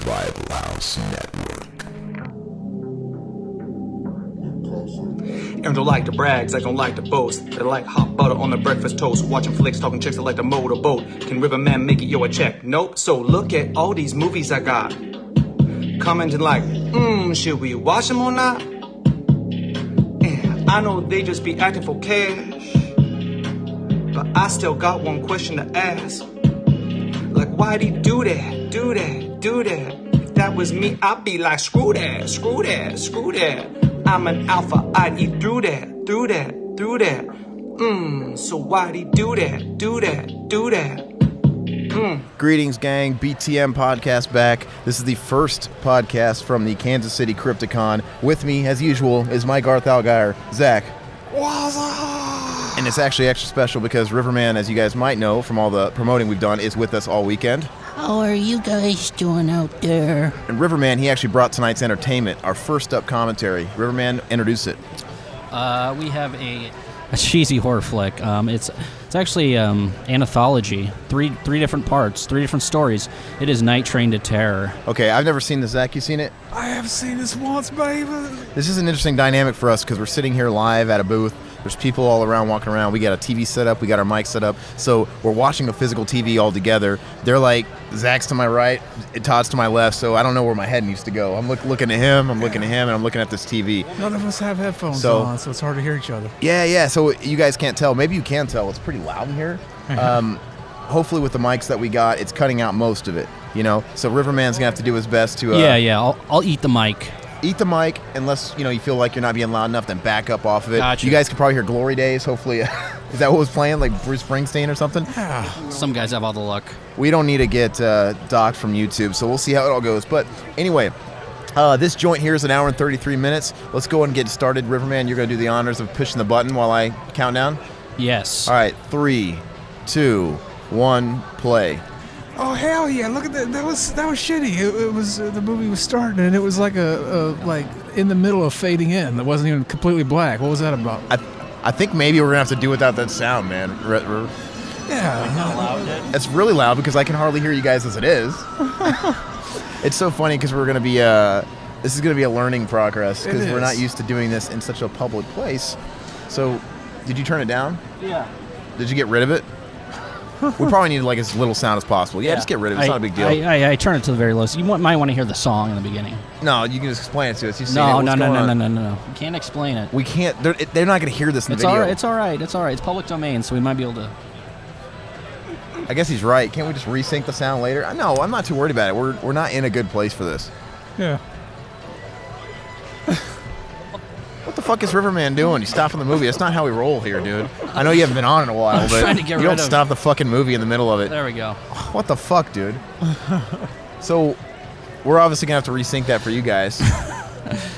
Rival House Network. And don't like the brags, I don't like the boast. They like hot butter on the breakfast toast. Watching flicks, talking chicks, I like to motorboat. Can Riverman make it, yo, a check? Nope. So look at all these movies I got. Commenting like, should we watch them or not? And I know they just be acting for cash, but I still got one question to ask. Like, why'd he do that, do that, do that? If that was me, I'd be like, screw that, screw that, screw that. I'm an alpha, I'd eat through that, through that, through that. So why'd he do that, do that, do that? Greetings, gang. BTM Podcast back. This is the first podcast from the Kansas City Crypticon. With me, as usual, is my Garth Algier, Zach. What's up? And it's actually extra special because Riverman, as you guys might know from all the promoting we've done, is with us all weekend. How are you guys doing out there? And Riverman, he actually brought tonight's entertainment, our first up commentary. Riverman, introduce it. We have a cheesy horror flick. It's actually an anthology. Three different parts, 3 different stories. It is Night Train to Terror. Okay, I've never seen this. Zach, you seen it? I have seen this once, baby. This is an interesting dynamic for us because we're sitting here live at a booth. There's people all around walking around. We got a TV set up. We got our mic set up. So we're watching a physical TV all together. They're like, Zach's to my right, Todd's to my left. So I don't know where my head needs to go. I'm looking at him. I'm looking at him, and I'm looking at this TV. None of us have headphones on, so it's hard to hear each other. Yeah. So you guys can't tell. Maybe you can tell. It's pretty loud in here. Hopefully with the mics that we got, it's cutting out most of it. You know. So Riverman's gonna have to do his best to. I'll eat the mic. Eat the mic, unless you feel like you're not being loud enough, then back up off of it. Gotcha. You guys can probably hear Glory Days, hopefully. Is that what was playing, like Bruce Springsteen or something? Some guys have all the luck. We don't need to get docked from YouTube, so we'll see how it all goes. But anyway, this joint here is an hour and 33 minutes. Let's go ahead and get started. Riverman, you're going to do the honors of pushing the button while I count down? Yes. All right, 3, 2, 1, play. Oh hell yeah! Look at that. That was shitty. It was the movie was starting and it was like like in the middle of fading in. It wasn't even completely black. What was that about? I think maybe we're gonna have to do without that sound, man. Yeah. It's really loud because I can hardly hear you guys as it is. It's so funny because we're gonna be this is gonna be a learning progress because we're not used to doing this in such a public place. So, did you turn it down? Yeah. Did you get rid of it? We probably need like as little sound as possible. Yeah, just get rid of it. It's not a big deal. I turn it to the very lowest. You might want to hear the song in the beginning. No, you can just explain it to us. No. You can't explain it. We can't. They're not going to hear this in the video. It's all right. It's public domain, so we might be able to. I guess he's right. Can't we just resync the sound later? No, I'm not too worried about it. We're not in a good place for this. Yeah. What the fuck is Riverman doing? He's stopping the movie. That's not how we roll here, dude. I know you haven't been on in a while, I'm but trying to get you rid don't of- stop the fucking movie in the middle of it. There we go. What the fuck, dude? So, we're obviously going to have to resync that for you guys.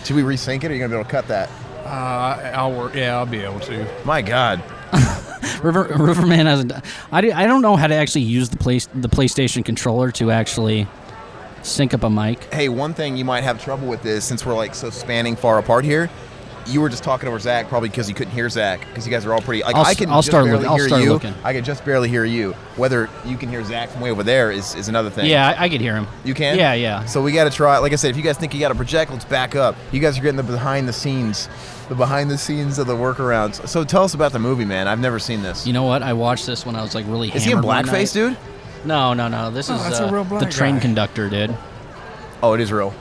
Should we resync it, or are you going to be able to cut that? I'll work. Yeah, I'll be able to. My God. Riverman hasn't. I don't know how to actually use the PlayStation controller to actually sync up a mic. Hey, one thing you might have trouble with is, since we're like so spanning far apart here, you were just talking over Zach probably because you couldn't hear Zach because you guys are all pretty. Like, I can just barely hear you. Looking. I can just barely hear you. Whether you can hear Zach from way over there is another thing. Yeah, I could hear him. You can? Yeah. So we got to try. Like I said, if you guys think you got to project, let's back up. You guys are getting the behind the scenes of the workarounds. So tell us about the movie, man. I've never seen this. You know what? I watched this when I was like really hammered. Is he in one blackface, night. dude? No. This is that's a real black the train guy. conductor, dude. Oh, it is real.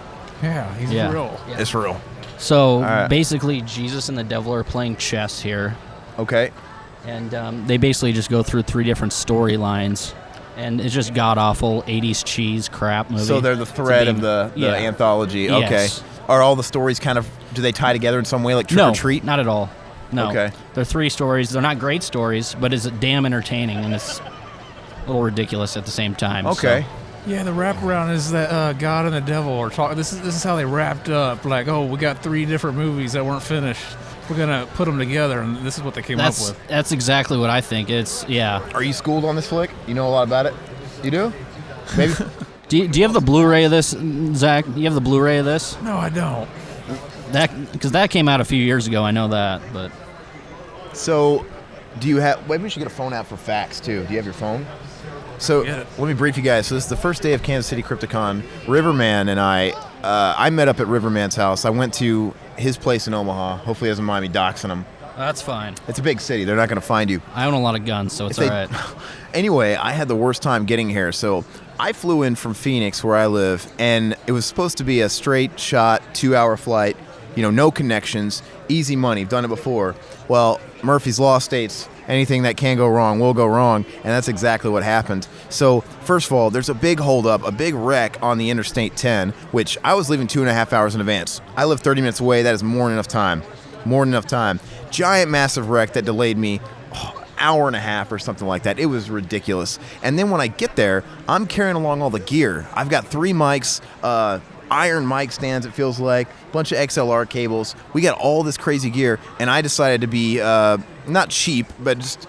Yeah, he's Yeah. real. Yeah. It's real. So right. basically, Jesus and the devil are playing chess here, Okay. and they basically just go through 3 different storylines, and it's just god awful 80s cheese crap movie. So they're the thread of the anthology. Yes. Okay. Are all the stories do they tie together in some way, like Trick or Treat? Not at all. No. Okay. They're 3 stories. They're not great stories, but it's damn entertaining, and it's a little ridiculous at the same time. Okay. So. Yeah, the wraparound is that God and the devil are talking. This is how they wrapped up. Like, oh, we got 3 different movies that weren't finished. We're gonna put them together, and this is what they came up with. That's exactly what I think. Are you schooled on this flick? You know a lot about it? You do? Maybe. Do you have the Blu-ray of this, Zach? Do you have the Blu-ray of this? No, I don't. Because that came out a few years ago. I know that, but So, do you have? Maybe we should get a phone app for facts too. Do you have your phone? So Get it. let me brief you guys. So this is the first day of Kansas City Crypticon. Riverman and I met up at Riverman's house. I went to his place in Omaha. Hopefully he doesn't mind me doxing him. That's fine. It's a big city. They're not going to find you. I own a lot of guns, so it's all right. Anyway, I had the worst time getting here. So I flew in from Phoenix, where I live, and it was supposed to be a straight shot, 2-hour flight, no connections, easy money. I've done it before. Well, Murphy's Law states anything that can go wrong will go wrong, and that's exactly what happened. So, first of all, there's a big holdup, a big wreck on the Interstate 10, which I was leaving 2.5 hours in advance. I live 30 minutes away. That is more than enough time. More than enough time. Giant, massive wreck that delayed me hour and a half or something like that. It was ridiculous. And then when I get there, I'm carrying along all the gear. I've got 3 mics, iron mic stands, it feels like, a bunch of XLR cables. We got all this crazy gear, and I decided to be not cheap, but just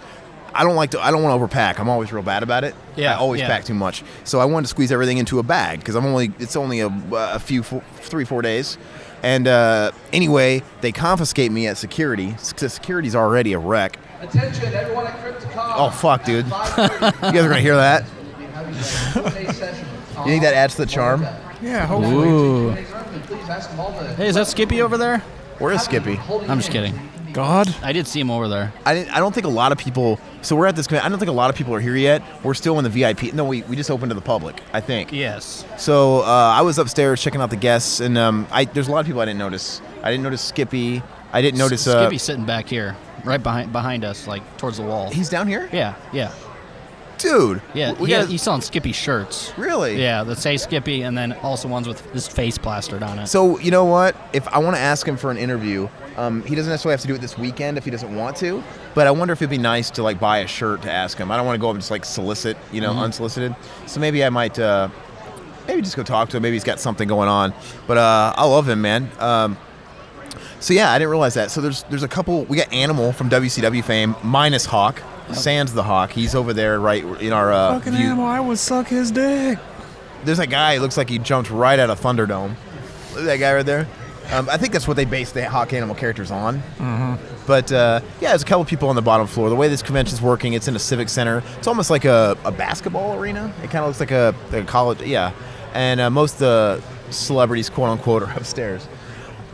I don't want to overpack. I'm always real bad about it. Yeah, I always pack too much. So I wanted to squeeze everything into a bag because it's only a few 3-4 days. And anyway, they confiscate me at security. Security's already a wreck. Attention, everyone at Crypticon. Oh, fuck, dude. You guys are going to hear that? You think that adds to the charm? Yeah, hopefully. Ooh. Hey, is that Skippy over there? Where is Skippy? I'm just kidding. God? I did see him over there. I don't think a lot of people... So we're at this... I don't think a lot of people are here yet. We're still in the VIP... No, we just opened to the public, I think. Yes. So I was upstairs checking out the guests, and there's a lot of people I didn't notice. I didn't notice Skippy. I didn't notice... Skippy's sitting back here, right behind us, like towards the wall. He's down here? Yeah. Dude. Yeah, he's selling Skippy shirts. Really? Yeah, that say Skippy, and then also ones with his face plastered on it. So, you know what? If I want to ask him for an interview, he doesn't necessarily have to do it this weekend if he doesn't want to, but I wonder if it'd be nice to, buy a shirt to ask him. I don't want to go up and just, solicit, unsolicited. So maybe I might, maybe just go talk to him. Maybe he's got something going on. But I love him, man. So, yeah, I didn't realize that. So there's a couple. We got Animal from WCW fame, minus Hawk. Sans the Hawk. He's over there right in our Fucking view. Animal, I would suck his dick. There's a guy who looks like he jumped right out of Thunderdome. Look at that guy right there. I think that's what they based the Hawk Animal characters on. Mm-hmm. But, yeah, there's a couple people on the bottom floor. The way this convention's working, it's in a civic center. It's almost like a basketball arena. It kind of looks like a college, yeah. And most of the celebrities, quote-unquote, are upstairs.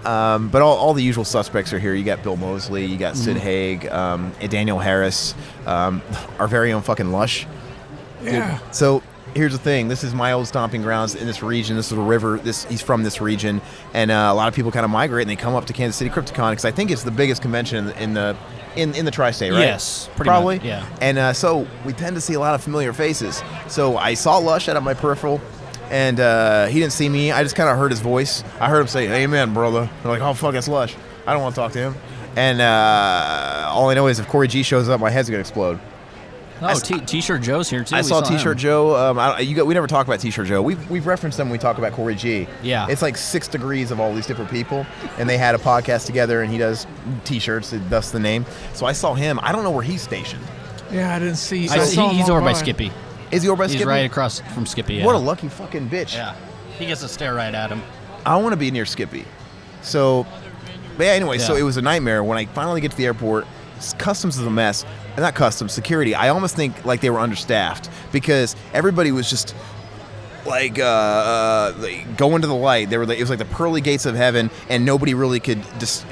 But all the usual suspects are here. You got Bill Moseley, you got Sid Haig, Daniel Harris, our very own fucking Lush. Yeah. Dude, so here's the thing. This is my old stomping grounds in this region. This is a river. He's from this region, and a lot of people kind of migrate and they come up to Kansas City Crypticon because I think it's the biggest convention in the tri-state, right? Yes, probably. much, yeah. And so we tend to see a lot of familiar faces. So I saw Lush out of my peripheral. And he didn't see me. I just kind of heard his voice. I heard him say, "Amen, brother." I'm like, "Oh, fuck, that's Lush. I don't want to talk to him." And all I know is if Corey G shows up, my head's going to explode. Oh, T-shirt Joe's here, too. I saw him. T-shirt Joe. We never talk about T-shirt Joe. We've referenced them when we talk about Corey G. Yeah. It's like 6 degrees of all these different people. And they had a podcast together, and he does T-shirts. That's the name. So I saw him. I don't know where he's stationed. Yeah, I didn't see. He's over by Skippy. Is he over by Skippy? He's right across from Skippy, yeah. What a lucky fucking bitch. Yeah. He gets to stare right at him. I want to be near Skippy. So, but yeah, anyway, so Yeah. it was a nightmare. When I finally get to the airport, customs is a mess. Not customs, security. I almost think like they were understaffed because everybody was just like going to the light. It was like the pearly gates of heaven, and nobody really could just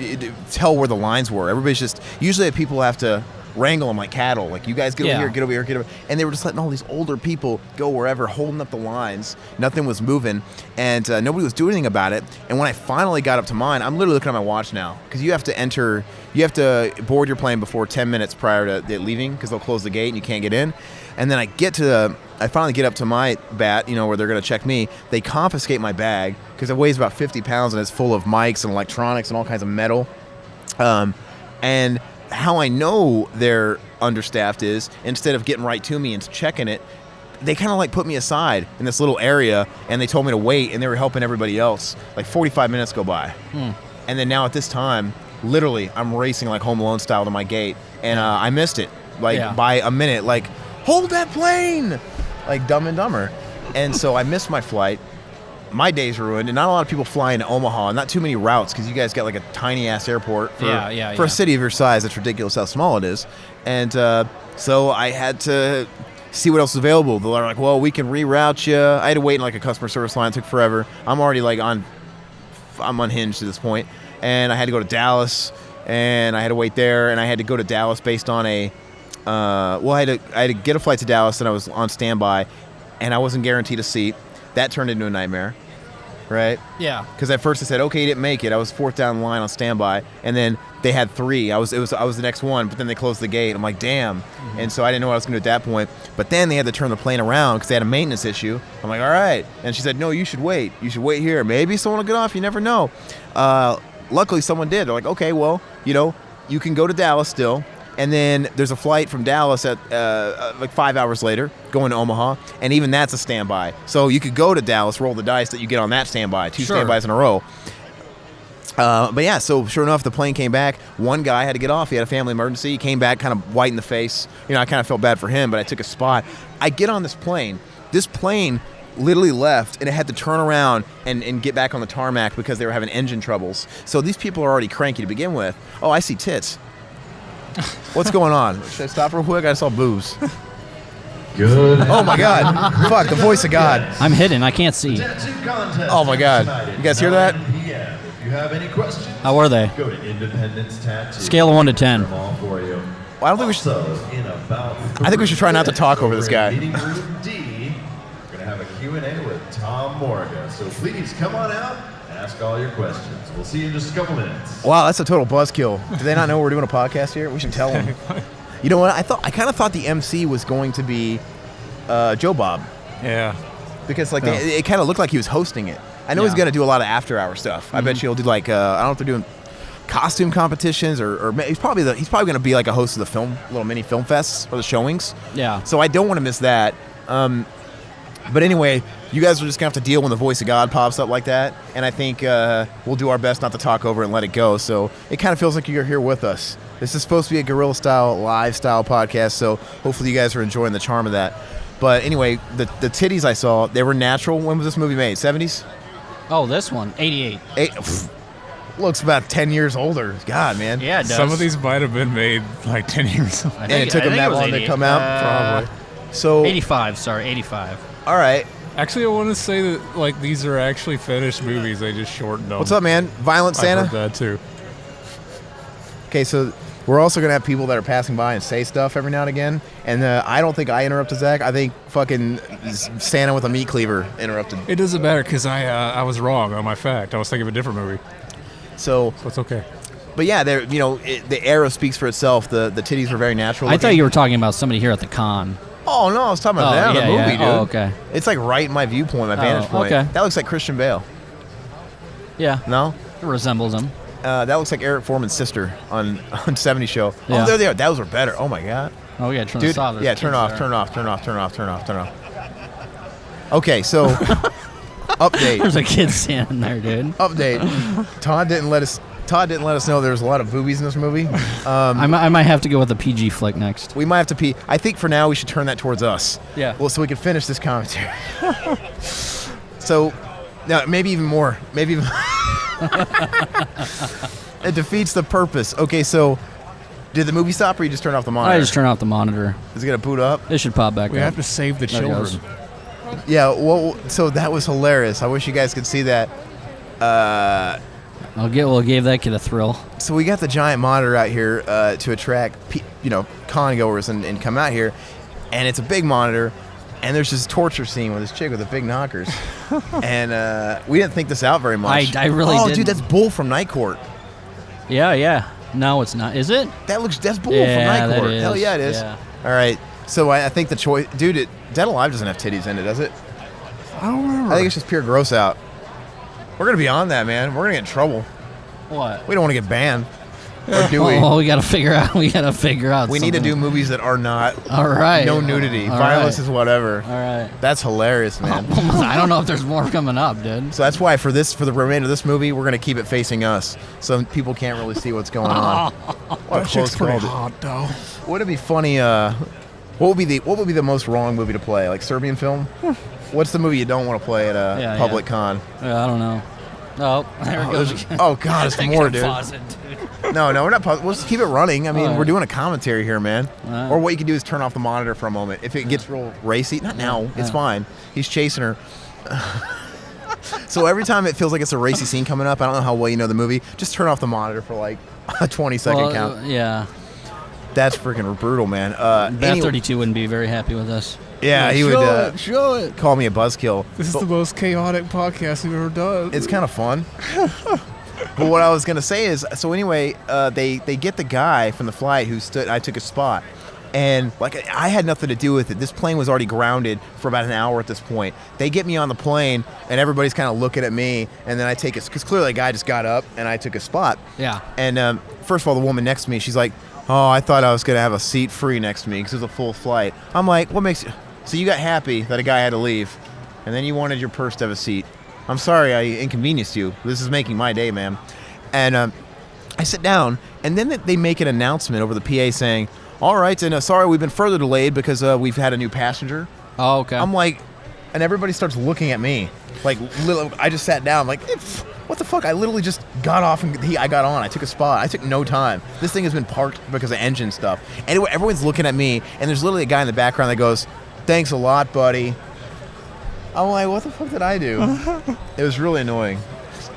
tell where the lines were. Everybody's just, usually people have to wrangle them like cattle, like, you guys get over here, get over here, get over here. And they were just letting all these older people go wherever, holding up the lines. Nothing was moving, and nobody was doing anything about it. And when I finally got up to mine, I'm literally looking at my watch now, because you have to board your plane before 10 minutes prior to leaving, because they'll close the gate and you can't get in. And then I finally get up to my bat, where they're going to check me. They confiscate my bag, because it weighs about 50 pounds, and it's full of mics and electronics and all kinds of metal. And how I know they're understaffed is, instead of getting right to me and checking it, they kind of like put me aside in this little area, and they told me to wait, and they were helping everybody else. Like 45 minutes go by. And then now at this time, literally, I'm racing like Home Alone style to my gate, and I missed it by a minute. Like, hold that plane! Like Dumb and Dumber. And so I missed my flight. My day's ruined, and not a lot of people fly into Omaha, and not too many routes, because you guys got like a tiny ass airport for a city of your size. It's ridiculous how small it is. And so I had to see what else is available. They're like, well, we can reroute you. I had to wait in like a customer service line. It took forever. I'm already like I'm unhinged at this point. And I had to go to Dallas, and I had to wait there, and I had to go to Dallas based on I had to get a flight to Dallas, and I was on standby, and I wasn't guaranteed a seat. That turned into a nightmare, right? Yeah. Because at first they said, okay, you didn't make it. I was fourth down the line on standby, and then they had 3. I was the next one, but then they closed the gate. I'm like, damn. Mm-hmm. And so I didn't know what I was going to do at that point. But then they had to turn the plane around because they had a maintenance issue. I'm like, all right. And she said, no, you should wait. You should wait here. Maybe someone will get off. You never know. Luckily, someone did. They're like, okay, well, you can go to Dallas still. And then there's a flight from Dallas at like 5 hours later going to Omaha. And even that's a standby. So you could go to Dallas, roll the dice that you get on that standby. 2 standbys in a row. But yeah, so sure enough, the plane came back. One guy had to get off. He had a family emergency. He came back kind of white in the face. I kind of felt bad for him, but I took a spot. I get on this plane. This plane literally left, and it had to turn around and get back on the tarmac because they were having engine troubles. So these people are already cranky to begin with. Oh, I see tits. What's going on? Should I stop real quick? I saw boobs. Good. Oh my God. Fuck, the voice of God. I'm hidden. I can't see. Oh my God. You guys hear that? If you have any questions, How are they? go to Independence Tattoo. Scale of 1 to 10. Them all for you. Well, I don't think we should. Also, in about I think we should try not to talk over this guy. Meeting room D, we're going to have a Q&A with Tom Morgan. So please come on out and ask all your questions. We'll see you in just a couple minutes. Wow, that's a total buzzkill. Do they not know we're doing a podcast here? We should tell them. You know what? I kind of thought the MC was going to be Joe Bob. Yeah. Because it kind of looked like he was hosting it. I know he's going to do a lot of after-hour stuff. Mm-hmm. I bet he'll do like I don't know if they're doing costume competitions or he's probably going to be like a host of the little mini film fests or the showings. Yeah. So I don't want to miss that. But anyway, you guys are just going to have to deal when the voice of God pops up like that. And I think we'll do our best not to talk over it and let it go. So it kind of feels like you're here with us. This is supposed to be a guerrilla-style, live-style podcast. So hopefully you guys are enjoying the charm of that. But anyway, the titties I saw, they were natural. When was this movie made? 70s? Oh, this one, 88. Looks about 10 years older. God, man. Yeah, it does. Some of these might have been made like 10 years old. And it took them that long to come out? Probably. So 85, sorry, 85. All right. Actually, I want to say that like these are actually finished movies. They just shortened them. What's up, man? Violent Santa? I heard that too. Okay, so we're also going to have people that are passing by and say stuff every now and again. And I don't think I interrupted Zach. I think fucking Santa with a meat cleaver interrupted. It doesn't matter because I was wrong on my fact. I was thinking of a different movie. So it's okay. But yeah, the era speaks for itself. The titties were very natural. I thought you were talking about somebody here at the con. Oh, no, I was talking about the movie, dude. Oh, okay. It's like right in my viewpoint, my vantage point. Okay. That looks like Christian Bale. Yeah. No? It resembles him. That looks like Eric Foreman's sister on 70 Show. Yeah. Oh, there they are. Those were better. Oh, my God. Oh, yeah, turn Dude, this off. yeah, turn off. Okay, so update. There's a kid standing there, dude. Update. Todd didn't let us know there's a lot of boobies in this movie. I might have to go with a PG flick next. We might have to pee. I think for now we should turn that towards us. Yeah. Well, so we can finish this commentary. So, no, maybe even more. Maybe even it defeats the purpose. Okay, so did the movie stop or you just turn off the monitor? I just turn off the monitor. Is it going to boot up? It should pop back We up. have to save the There it children. goes. Yeah, well, so that was hilarious. I wish you guys could see that. We'll give that kid a thrill. So we got the giant monitor out here to attract, con goers and come out here, and it's a big monitor, and there's this torture scene with this chick with the big knockers, and we didn't think this out very much. I really didn't. Oh, dude, that's Bull from Night Court. Yeah. No, it's not. Is it? That's Bull Yeah, from Night that Court. is. Hell yeah, it is. Yeah. All right, so I think the choice, dude, Dead Alive doesn't have titties in it, does it? I don't remember. I think it's just pure gross out. We're gonna be on that, man. We're gonna get in trouble. What? We don't want to get banned. Or do we? Oh, we gotta figure out. We need to do movies that are not. All right. No nudity. All Violence right. is whatever. All right. That's hilarious, man. I don't know if there's more coming up, dude. So that's why for the remainder of this movie, we're gonna keep it facing us, so people can't really see what's going on. What a That chick's close pretty call. hot, though. Would it be funny? What would be the most wrong movie to play? Like Serbian film? What's the movie you don't want to play at a public con? Yeah, I don't know. Oh, there it goes again. Oh, God, it's more, dude. Pause it, dude. No, we're not pausing. We'll just keep it running. I mean, All right. we're doing a commentary here, man. All right. Or what you can do is turn off the monitor for a moment. If it gets real racy, not now, it's fine. He's chasing her. So every time it feels like it's a racy scene coming up, I don't know how well you know the movie, just turn off the monitor for like a 20-second count. Yeah. That's freaking brutal, man. Bat 32 wouldn't be very happy with us. Yeah, he would Show it. call me a buzzkill. This is the most chaotic podcast we've ever done. It's kind of fun. But what I was going to say is, so anyway, they get the guy from the flight who stood, I took a spot. And like I had nothing to do with it. This plane was already grounded for about an hour at this point. They get me on the plane, and everybody's kind of looking at me. And then I take it because clearly the guy just got up, and I took a spot. Yeah. And first of all, the woman next to me, she's like, "Oh, I thought I was gonna have a seat free next to me because it was a full flight." I'm like, "What makes you?" So you got happy that a guy had to leave, and then you wanted your purse to have a seat. I'm sorry I inconvenienced you. This is making my day, ma'am. And I sit down, and then they make an announcement over the PA saying, "All right, and sorry, we've been further delayed because we've had a new passenger." Oh, okay. I'm like, and everybody starts looking at me. Like, I just sat down, like, what the fuck? I literally just got off and I got on. I took a spot. I took no time. This thing has been parked because of engine stuff. Anyway, everyone's looking at me, and there's literally a guy in the background that goes, "Thanks a lot, buddy." I'm like, what the fuck did I do? It was really annoying.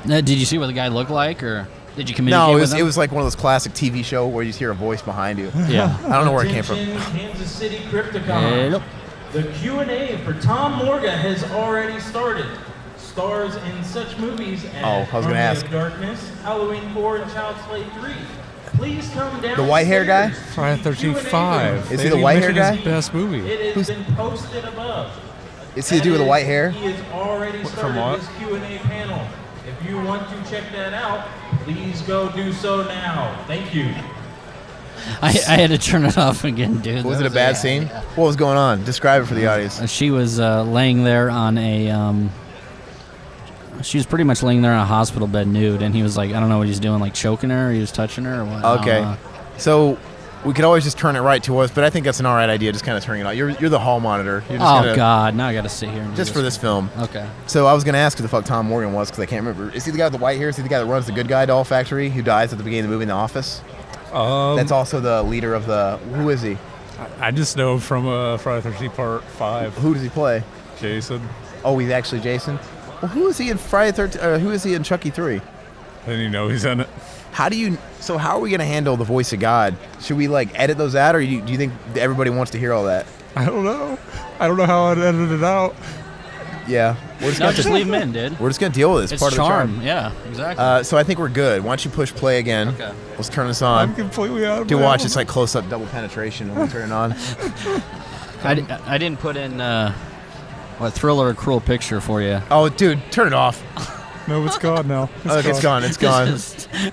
Did you see what the guy looked like, or did you communicate No, with him? it was like one of those classic TV show where you just hear a voice behind you. Yeah. I don't know where it came from. Attention, Kansas City Crypticon. Nope. The Q&A for Tom Morga has already started. Stars in such movies as I was gonna Army ask. of Darkness, Halloween 4, and Child's Play 3. Please come down. The white hair guy? Friday the 13th 5. Is he the white hair guy? Best movie. It has been posted above. Is he the dude with the white hair? He has already started what? his Q&A panel. If you want to check that out, please go do so now. Thank you. I had to turn it off again, dude. Was That it a bad scene? What was going on? Describe it for the audience. She was laying there on a. She was pretty much laying there on a hospital bed nude, and he was like, I don't know what he's doing, like choking her, or he was touching her, or what. I don't Okay. know. So we could always just turn it right to us, but I think that's an alright idea, just kind of turning it on. You're the hall monitor. You're just Oh, gonna, God. Now I got to sit here and do just for this film. Okay. So I was going to ask who the fuck Tom Morgan was because I can't remember. Is he the guy with the white hair? Is he the guy that runs the Good Guy doll factory who dies at the beginning of the movie in The Office? That's also the leader of the... Who is he? I just know him from Friday the 13th Part 5. Who does he play? Jason. Oh, he's actually Jason? Well, who is he in Friday the 13th? Who is he in Chucky 3? Then you know he's in it. How are we going to handle the voice of God? Should we like edit those out, or do you think everybody wants to hear all that? I don't know. I don't know how I'd edit it out. Yeah. We're just No, gonna just leave him in, dude. We're just going to deal with this. It's Part charm. of the Yeah, exactly. So I think we're good. Why don't you push play again? Okay. Let's turn this I'm on. completely out of Do my watch. element. It's like close-up double penetration when we turn it on. I didn't put in what Thriller or Cruel Picture for you. Oh, dude, turn it off. No, it's gone now. It's gone. It's gone.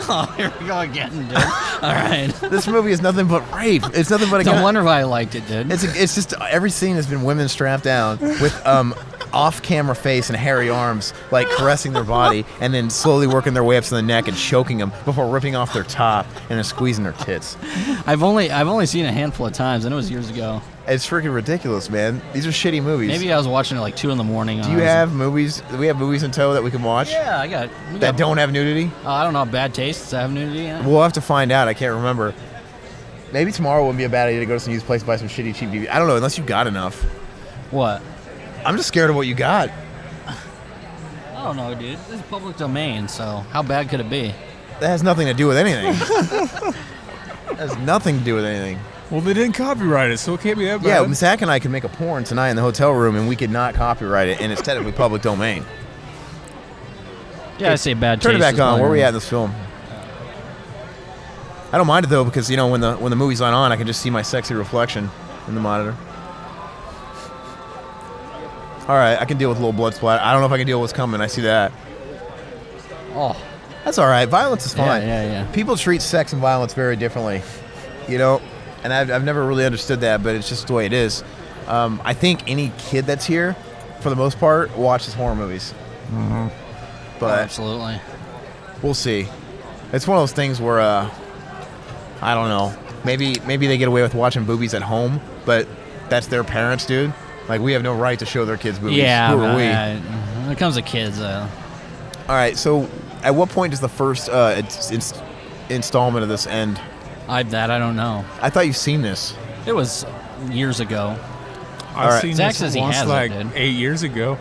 Oh, here we go again, dude. All right. This movie is nothing but rape. It's nothing but a Don't guy. wonder why I liked it, dude. It's just every scene has been women strapped down with off-camera face and hairy arms, like caressing their body, and then slowly working their way up to the neck and choking them before ripping off their top and then squeezing their tits. I've only seen it a handful of times, and it was years ago. It's freaking ridiculous, man. These are shitty movies. Maybe I was watching it like 2 in the morning. Do you have movies? Do we have movies in tow that we can watch Yeah, I got. that don't have nudity? I don't know. Bad taste. Does that have nudity in it? We'll have to find out. I can't remember. Maybe tomorrow wouldn't be a bad idea to go to some used place and buy some shitty cheap DVD. I don't know, unless you got enough. What? I'm just scared of what you got. I don't know, dude. This is public domain, so how bad could it be? That has nothing to do with anything. That has nothing to do with anything. Well, they didn't copyright it, so it can't be that Yeah, bad. Zach and I could make a porn tonight in the hotel room, and we could not copyright it, and it's technically public domain. Yeah, I say bad taste. Turn it back is on. fine. Where are we at in this film? I don't mind it though, because when the movie's not on, I can just see my sexy reflection in the monitor. All right, I can deal with a little blood splat. I don't know if I can deal with what's coming. I see that. Oh, That's all right. Violence is fine. Yeah. People treat sex and violence very differently, and I've never really understood that, but it's just the way it is. I think any kid that's here, for the most part, watches horror movies. Mm-hmm. But absolutely. we'll see. It's one of those things where I don't know. Maybe they get away with watching boobies at home, but that's their parents, dude. Like, we have no right to show their kids boobies. Yeah, Who are we? when it comes to kids, All right, so at what point does the first installment of this end? I don't know. I thought you've seen this. It was years ago. I've seen Zach this says he once has like it, dude. 8 years ago.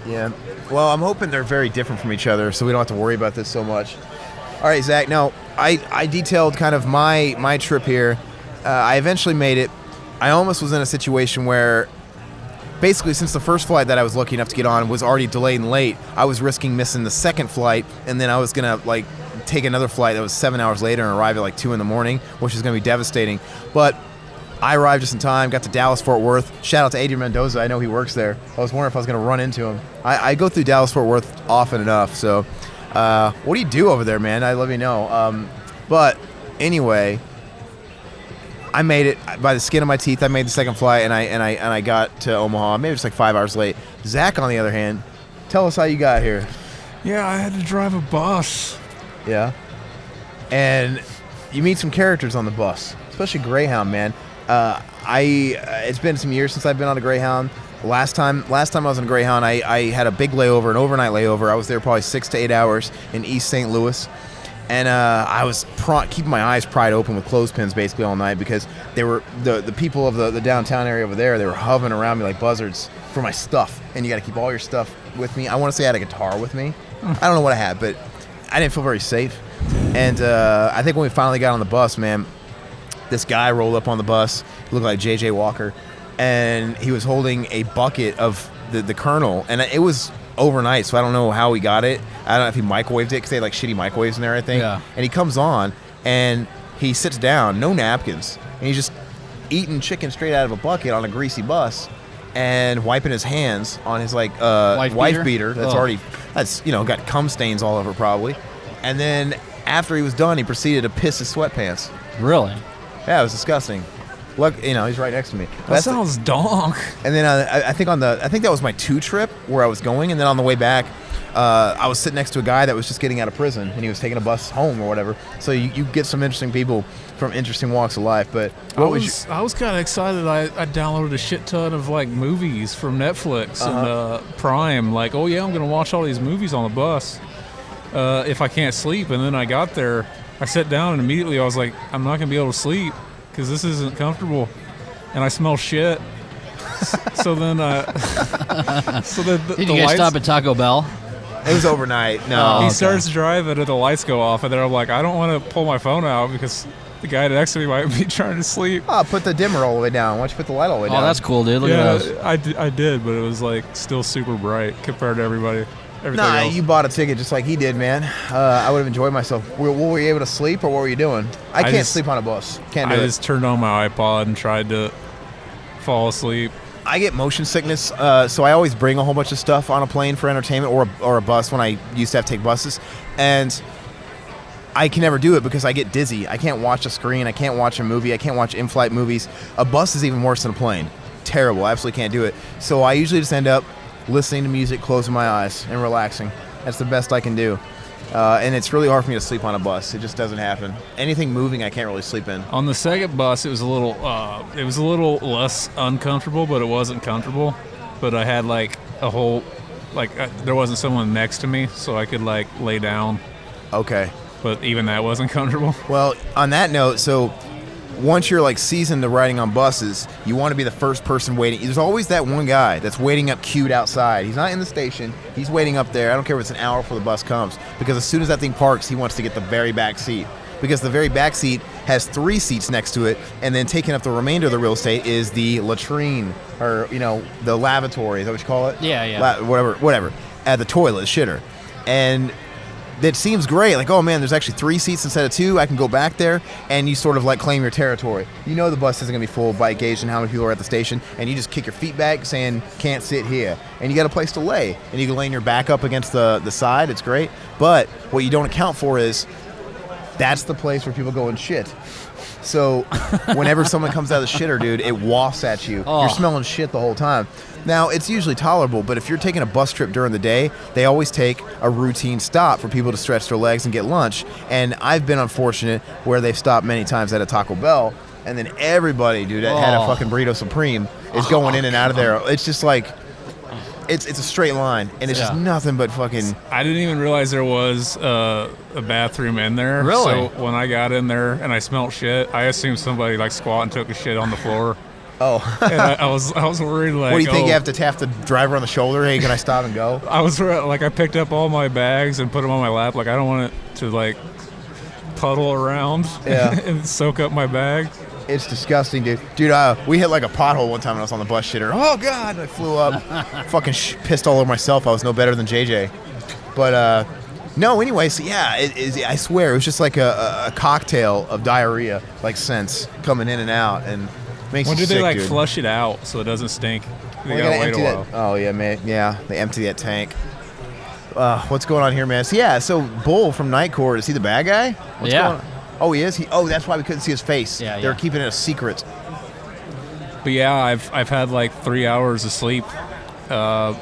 Yeah. Well, I'm hoping they're very different from each other, so we don't have to worry about this so much. All right, Zach. Now, I detailed kind of my trip here. I eventually made it. I almost was in a situation where, basically, since the first flight that I was lucky enough to get on was already delayed and late, I was risking missing the second flight, and then I was gonna take another flight that was 7 hours later and arrive at 2 in the morning, which is gonna be devastating. But I arrived just in time, got to Dallas-Fort Worth. Shout out to Adrian Mendoza. I know he works there. I was wondering if I was going to run into him. I go through Dallas-Fort Worth often enough. So what do you do over there, man? Let me know. But anyway, I made it by the skin of my teeth. I made the second flight, and I got to Omaha. Maybe just 5 hours late. Zach, on the other hand, tell us how you got here. Yeah, I had to drive a bus. Yeah. And you meet some characters on the bus, especially Greyhound, man. It's been some years since I've been on a Greyhound. Last time I was on a Greyhound, I had a big layover, an overnight layover. I was there probably 6 to 8 hours in East St. Louis, and I was keeping my eyes pried open with clothespins basically all night because they were the people of the downtown area over there. They were hovering around me like buzzards for my stuff, and you got to keep all your stuff with me. I want to say I had a guitar with me. I don't know what I had, but I didn't feel very safe. And I think when we finally got on the bus, man, this guy rolled up on the bus. He looked like J.J. Walker, and he was holding a bucket of the Colonel, and it was overnight, so I don't know how he got it. I don't know if he microwaved it, because they had shitty microwaves in there, I think. Yeah. And he comes on, and he sits down, no napkins, and he's just eating chicken straight out of a bucket on a greasy bus, and wiping his hands on his wife beater that's got cum stains all over probably. And then after he was done, he proceeded to piss his sweatpants. Really? Yeah, it was disgusting. Look, he's right next to me. That sounds donk. And then I think that was my 2 trip where I was going, and then on the way back, I was sitting next to a guy that was just getting out of prison, and he was taking a bus home or whatever. So you get some interesting people from interesting walks of life. But I was kind of excited. I downloaded a shit ton of movies from Netflix and Prime. Oh yeah, I'm gonna watch all these movies on the bus if I can't sleep. And then I got there. I sat down and immediately I was like, I'm not going to be able to sleep because this isn't comfortable. And I smell shit. So then Did you guys stop at Taco Bell? It was overnight. No. He starts driving and the lights go off. And then I'm like, I don't want to pull my phone out because the guy next to me might be trying to sleep. Oh, put the dimmer all the way down. Why don't you put the light all the way down? Oh, that's cool, dude. Look at those. I did, but it was still super bright compared to everything else. You bought a ticket just like he did, man. I would have enjoyed myself. Were you able to sleep, or what were you doing? I can't sleep on a bus. Can't do it. I just turned on my iPod and tried to fall asleep. I get motion sickness, so I always bring a whole bunch of stuff on a plane for entertainment or a bus when I used to have to take buses. And I can never do it because I get dizzy. I can't watch a screen. I can't watch a movie. I can't watch in-flight movies. A bus is even worse than a plane. Terrible. I absolutely can't do it. So I usually just end up listening to music, closing my eyes, and relaxing. That's the best I can do. And it's really hard for me to sleep on a bus. It just doesn't happen. Anything moving, I can't really sleep in. On the second bus, it was a little less uncomfortable, but it wasn't comfortable. But I had a whole, there wasn't someone next to me, so I could lay down. Okay. But even that wasn't comfortable. Well, on that note, so once you're seasoned to riding on buses, you want to be the first person waiting. There's always that one guy that's waiting up queued outside. He's not in the station. He's waiting up there. I don't care if it's an hour before the bus comes, because as soon as that thing parks, he wants to get the very back seat, because the very back seat has 3 seats next to it, and then taking up the remainder of the real estate is the latrine, or the lavatory. Is that what you call it? Yeah. Whatever. The toilet, the shitter. And that seems great. Oh man, there's actually 3 seats instead of 2. I can go back there, and you sort of claim your territory. The bus isn't gonna be full by gauging how many people are at the station, and you just kick your feet back saying, can't sit here. And you got a place to lay, and you can lay your back up against the side. It's great. But what you don't account for is that's the place where people go and shit. So whenever someone comes out of the shitter, dude, it wafts at you. Oh. You're smelling shit the whole time. Now, it's usually tolerable, but if you're taking a bus trip during the day, they always take a routine stop for people to stretch their legs and get lunch. And I've been unfortunate where they've stopped many times at a Taco Bell, and then everybody, dude, that had a fucking Burrito Supreme is going in and out of there. It's just It's a straight line, and it's just nothing but fucking. I didn't even realize there was a bathroom in there. Really? So when I got in there and I smelled shit, I assumed somebody like squat and took a shit on the floor. Oh. And I was worried like. What do you think? You have to tap the driver on the shoulder? Hey, can I stop and go? I was like, I picked up all my bags and put them on my lap. Like I don't want it to like puddle around and soak up my bag. It's disgusting, dude. Dude, we hit like a pothole one time when I was on the bus shitter. Oh, God. I flew up. Fucking pissed all over myself. I was no better than JJ. But, no, anyway, so yeah, I swear, it was just like a cocktail of diarrhea, like scents coming in and out. And makes When you do they sick, like dude. flush it out so it doesn't stink? They Well, gotta wait a empty while. that. Oh, yeah, man. Yeah, they empty that tank. What's going on here, man? So, yeah, so Bull from Night Court, is he the bad guy? What's going on? Oh, he is? That's why we couldn't see his face. Yeah, They were keeping it a secret. But yeah, I've had like 3 hours of sleep the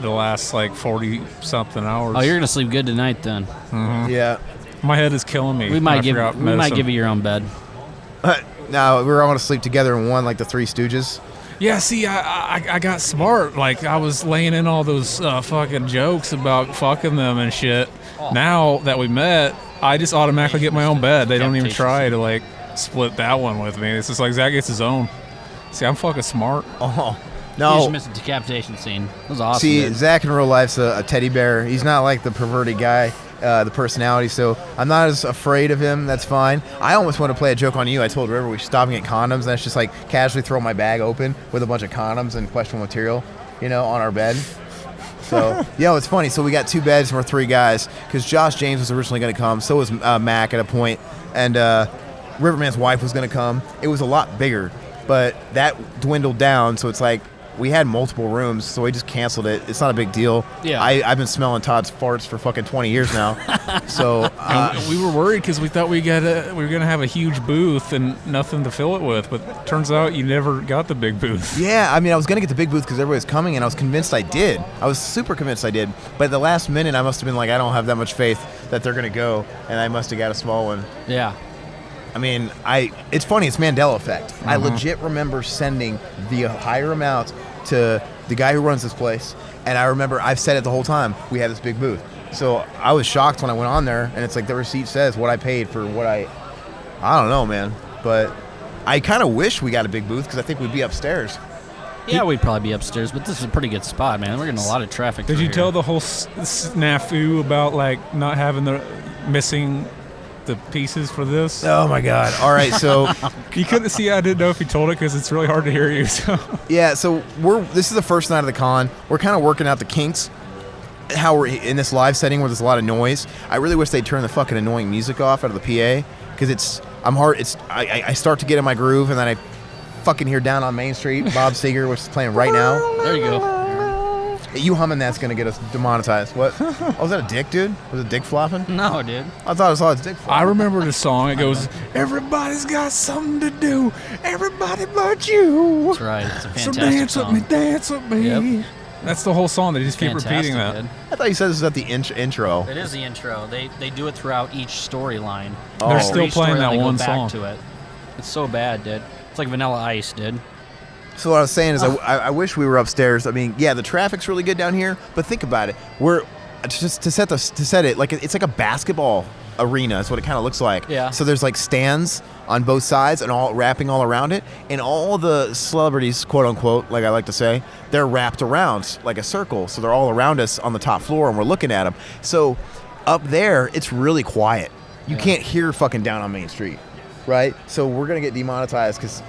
last like 40 something hours. Oh, you're gonna sleep good tonight then. Mm-hmm. Yeah. My head is killing me. We might give you your own bed. No, we were all going to sleep together in one, like the Three Stooges. Yeah, see, I got smart. Like, I was laying in all those fucking jokes about fucking them and shit. Oh. Now that we met, I just automatically get my own bed. They don't even try to, like, split that one with me. It's just like, Zach gets his own. See, I'm fucking smart. Oh, You no. just missed a decapitation scene. It was awesome. See, dude. Zach in real life's a teddy bear. He's not like the perverted guy, the personality, so I'm not as afraid of him. That's fine. I almost want to play a joke on you. I told River we should stop and get condoms, and that's just like casually throw my bag open with a bunch of condoms and questionable material, on our bed. So, it's funny. So we got 2 beds and we're 3 guys because Josh James was originally going to come. So was Mac at a point, and Riverman's wife was going to come. It was a lot bigger, but that dwindled down. So it's like we had multiple rooms, so we just canceled it. It's not a big deal. Yeah. I've been smelling Todd's farts for fucking 20 years now. So And we were worried because we thought we were gonna have a huge booth and nothing to fill it with, but turns out you never got the big booth. yeah, I mean, I was gonna get the big booth because everybody was coming, and I was convinced I did. I was super convinced I did. But at the last minute, I must have been like, I don't have that much faith that they're gonna go, and I must have got a small one. Yeah. I mean, it's funny. It's Mandela effect. I legit remember sending the higher amount to the guy who runs this place, and I remember I've said it the whole time. We had this big booth, so I was shocked when I went on there, and it's like the receipt says what I paid for what I don't know, man. But I kind of wish we got a big booth because I think we'd be upstairs. Yeah, we'd probably be upstairs, but this is a pretty good spot, man. We're getting a lot of traffic. Did through you here. tell the whole snafu about like not having the missing the pieces for this? Oh my God! All right, so You couldn't see. I didn't know if you told it because it's really hard to hear you. So yeah, so this is the first night of the con. We're kind of working out the kinks. How we're in this live setting where there's a lot of noise. I really wish they'd turn the fucking annoying music off out of the PA because I start to get in my groove and then I fucking hear Down on Main Street, Bob Seger, which is playing right now. There you go. You humming that's gonna get us demonetized. What? Oh, was that a dick, dude? Was it dick flopping? No, dude. I thought I saw his dick I flopping. remember the song. It goes, "Everybody's got something to do, everybody but you. That's right. It's a So fantastic dance song. with me, dance with me." Yep. That's the whole song. They just keep Fantastic, repeating that. dude. I thought you said this was at the intro. It is the intro. They do it throughout each storyline. Oh. They're For still Each playing storyline, that they go one back song. to it. It's so bad, dude. It's like Vanilla Ice, dude. So what I was saying is I wish we were upstairs. I mean, yeah, the traffic's really good down here, but think about it. We're just to set it like it's like a basketball arena is what it kind of looks like. Yeah. So there's like stands on both sides and all wrapping all around it, and all the celebrities, quote unquote, like I like to say, they're wrapped around like a circle. So they're all around us on the top floor, and we're looking at them. So up there, it's really quiet. You can't hear fucking Down on Main Street, right? So we're gonna get demonetized because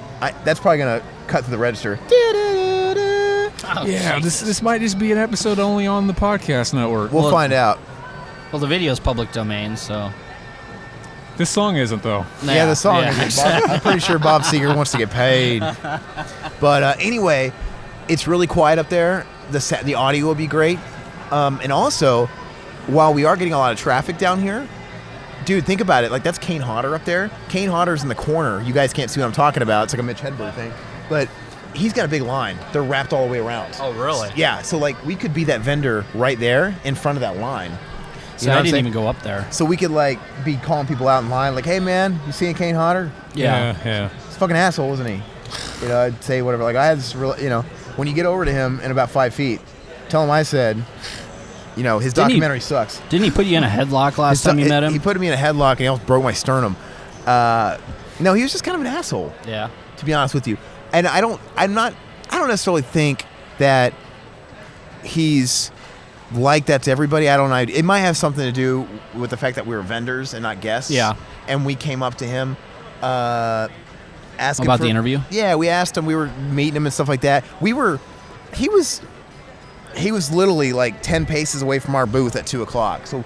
that's probably gonna cut to the register. Oh, Yeah, Jesus. this might just be an episode only on the podcast network. We'll Well, find out. Well, the video's public domain, so. This song isn't though. Yeah, the song. Yeah. Is Bob, I'm pretty sure Bob Seger wants to get paid. But anyway, it's really quiet up there. The audio will be great. And also, while we are getting a lot of traffic down here, dude, think about it. Like, that's Kane Hodder up there. Kane Hodder's in the corner. You guys can't see what I'm talking about. It's like a Mitch Hedberg thing. But he's got a big line. They're wrapped all the way around. Oh, really? Yeah, so, like, we could be that vendor right there in front of that line. So know I what I'm didn't saying? even go up there. So we could, like, be calling people out in line, like, hey, man, you seeing Kane Hodder? Yeah. Yeah. He's a fucking asshole, isn't he? You know, I'd say whatever. Like, I had this real, when you get over to him in about 5 feet, Tell him I said, you know, his documentary sucks. Didn't he put you in a headlock last time you met him? He put me in a headlock and he almost broke my sternum. No, he was just kind of an asshole. Yeah. To be honest with you. And I don't necessarily think that he's like that to everybody. I don't know. It might have something to do with the fact that we were vendors and not guests. Yeah. And we came up to him, asking about the interview. Yeah, we asked him. We were meeting him and stuff like that. He was literally like 10 paces away from our booth at 2:00. So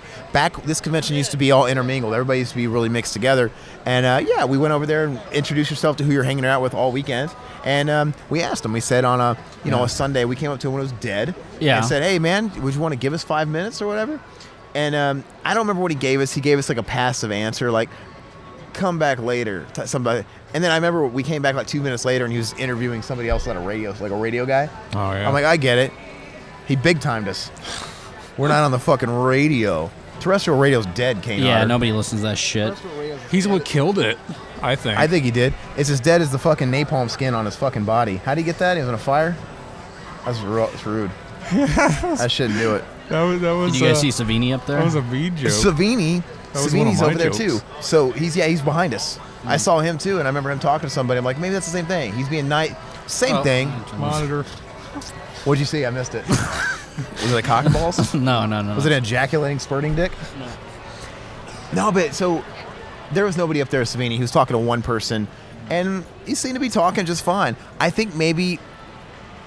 this convention used to be all intermingled. Everybody used to be really mixed together. And we went over there and introduced yourself to who you're hanging out with all weekend. And we asked him. We said on a Sunday, we came up to him when it was dead. Yeah. And said, hey man, would you want to give us 5 minutes or whatever? And I don't remember what he gave us. He gave us like a passive answer, like come back later. Somebody. And then I remember we came back like 2 minutes later and he was interviewing somebody else on a radio, like a radio guy. Oh yeah. I'm like, I get it. He big timed us. We're not on the fucking radio. Terrestrial radio's dead, Kane. Yeah, nobody listens to that shit. He's what killed it, I think. I think he did. It's as dead as the fucking napalm skin on his fucking body. How'd he get that? He was on a fire? That's rude. I shouldn't do it. That was. Did you guys see Savini up there? That was a mean joke. Savini's over there jokes. too. So he's behind us. I saw him too, and I remember him talking to somebody. I'm like, maybe that's the same thing. He's being nice. Same thing. Monitor. What'd you see? I missed it. Was it a cock and balls? No. Was it an ejaculating spurting dick? No, but so there was nobody up there, Savini. He was talking to one person, and he seemed to be talking just fine. I think maybe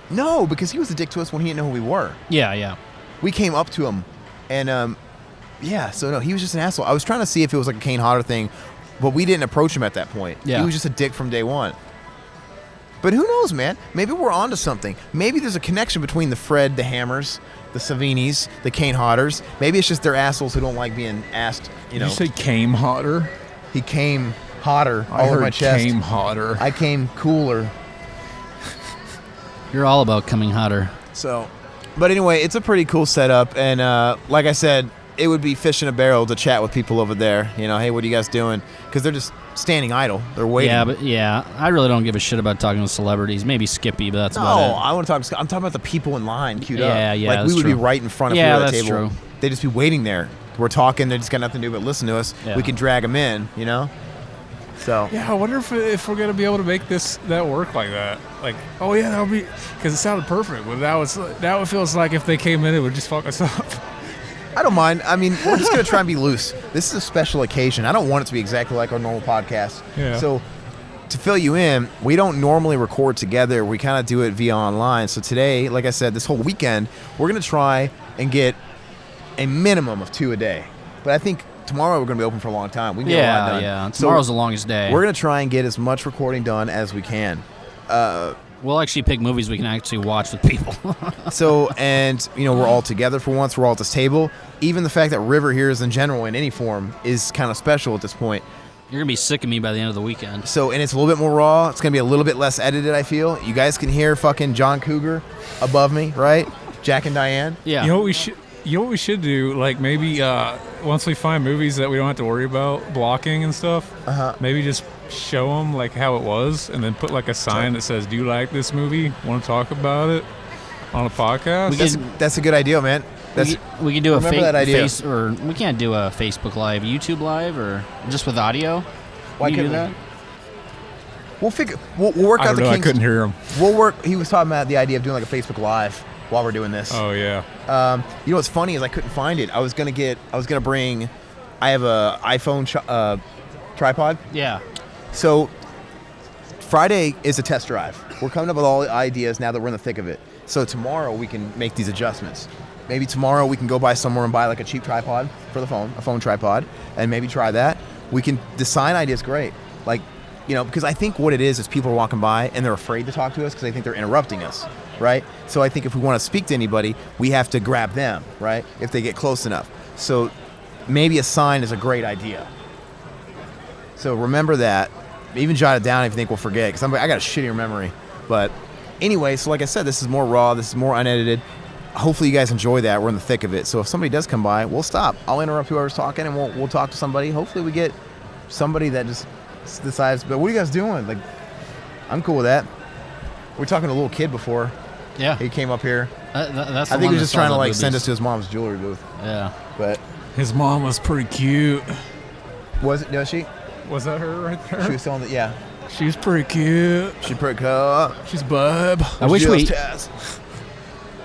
no, because he was a dick to us when he didn't know who we were. Yeah. We came up to him, and so no, he was just an asshole. I was trying to see if it was like a Kane Hodder thing, but we didn't approach him at that point. Yeah. He was just a dick from day one. But who knows, man? Maybe we're onto something. Maybe there's a connection between the Fred, the Hammers, the Savinis, the Kane Hodders. Maybe it's just they're assholes who don't like being asked, Did you say came hotter? He came hotter I all over heard my chest. came hotter. I came cooler. You're all about coming hotter. So, but anyway, it's a pretty cool setup. And like I said, it would be fish in a barrel to chat with people over there. Hey, what are you guys doing? Because they're just standing idle. They're waiting. Yeah, I really don't give a shit about talking to celebrities. Maybe Skippy, but that's about it. No, I want to talk. I'm talking about the people in line queued up. Yeah, like that's we would true. be right in front of Yeah, the that's table. true. They'd just be waiting there. We're talking. They just got nothing to do but listen to us. Yeah. We can drag them in. So Yeah, I wonder if we're gonna be able to make that work like that. Like, oh yeah, that'll be because it sounded perfect. But now it feels like if they came in, it would just fuck us up. I don't mind. I mean, we're just going to try and be loose. This is a special occasion. I don't want it to be exactly like our normal podcast. Yeah. So to fill you in, we don't normally record together. We kind of do it via online. So today, like I said, this whole weekend, we're going to try and get a minimum of 2 a day. But I think tomorrow we're going to be open for a long time. We can get a lot done. Yeah. So Tomorrow's the longest day. we're going to try and get as much recording done as we can. We'll actually pick movies we can actually watch with people. So, and, we're all together for once. We're all at this table. Even the fact that River here is in general in any form is kind of special at this point. You're going to be sick of me by the end of the weekend. So, and it's a little bit more raw. It's going to be a little bit less edited, I feel. You guys can hear fucking John Cougar above me, right? Jack and Diane. Yeah. You know what we should do? Like maybe once we find movies that we don't have to worry about blocking and stuff, maybe just show them like how it was, and then put like a sign that says, "Do you like this movie? Want to talk about it on a podcast?" That's a good idea, man. We can do a that idea. or we can't do a Facebook Live, YouTube Live, or just with audio. Why can you do couldn't that? We'll work I out the don't know. I kinks. couldn't hear him. We'll work. He was talking about the idea of doing like a Facebook Live while we're doing this. Oh yeah. You know what's funny is I couldn't find it. I was gonna bring. I have a iPhone tripod. Yeah. So Friday is a test drive. We're coming up with all the ideas now that we're in the thick of it. So tomorrow we can make these adjustments. Maybe tomorrow we can go by somewhere and buy like a cheap tripod for the phone, a phone tripod, and maybe try that. We can design ideas great. Like, because I think what it is people are walking by and they're afraid to talk to us because they think they're interrupting us, right? So I think if we want to speak to anybody, we have to grab them, right? If they get close enough. So maybe a sign is a great idea. So remember that. Even jot it down if you think we'll forget, because I got a shittier memory. But anyway, so like I said, this is more raw. This is more unedited. Hopefully you guys enjoy that. We're in the thick of it. So if somebody does come by, we'll stop. I'll interrupt whoever's talking, and we'll talk to somebody. Hopefully we get somebody that just decides, but what are you guys doing? Like, I'm cool with that. We were talking to a little kid before. Yeah. He came up here. That's I think he was just trying to send us to his mom's jewelry booth. Yeah. But His mom was pretty cute. was she? Was that her right there? She was selling it. Yeah. She's pretty cute. She pretty cool. She's bub. I wish we.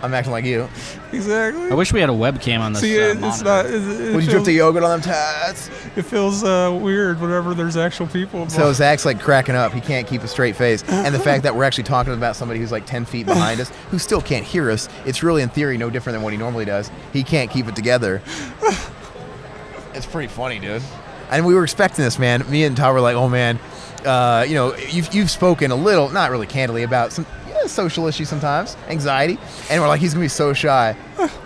I'm acting like you. Exactly. I wish we had a webcam on this. See, it's monitor. not. Would you drip the yogurt on them tats? It feels weird whenever there's actual people involved. So Zach's like cracking up. He can't keep a straight face. And the fact that we're actually talking about somebody who's like 10 feet behind us, who still can't hear us, it's really in theory no different than what he normally does. He can't keep it together. It's pretty funny, dude. And we were expecting this, man. Me and Todd were like, oh, man, you've spoken a little, not really candidly, about some social issues sometimes, anxiety. And we're like, he's going to be so shy.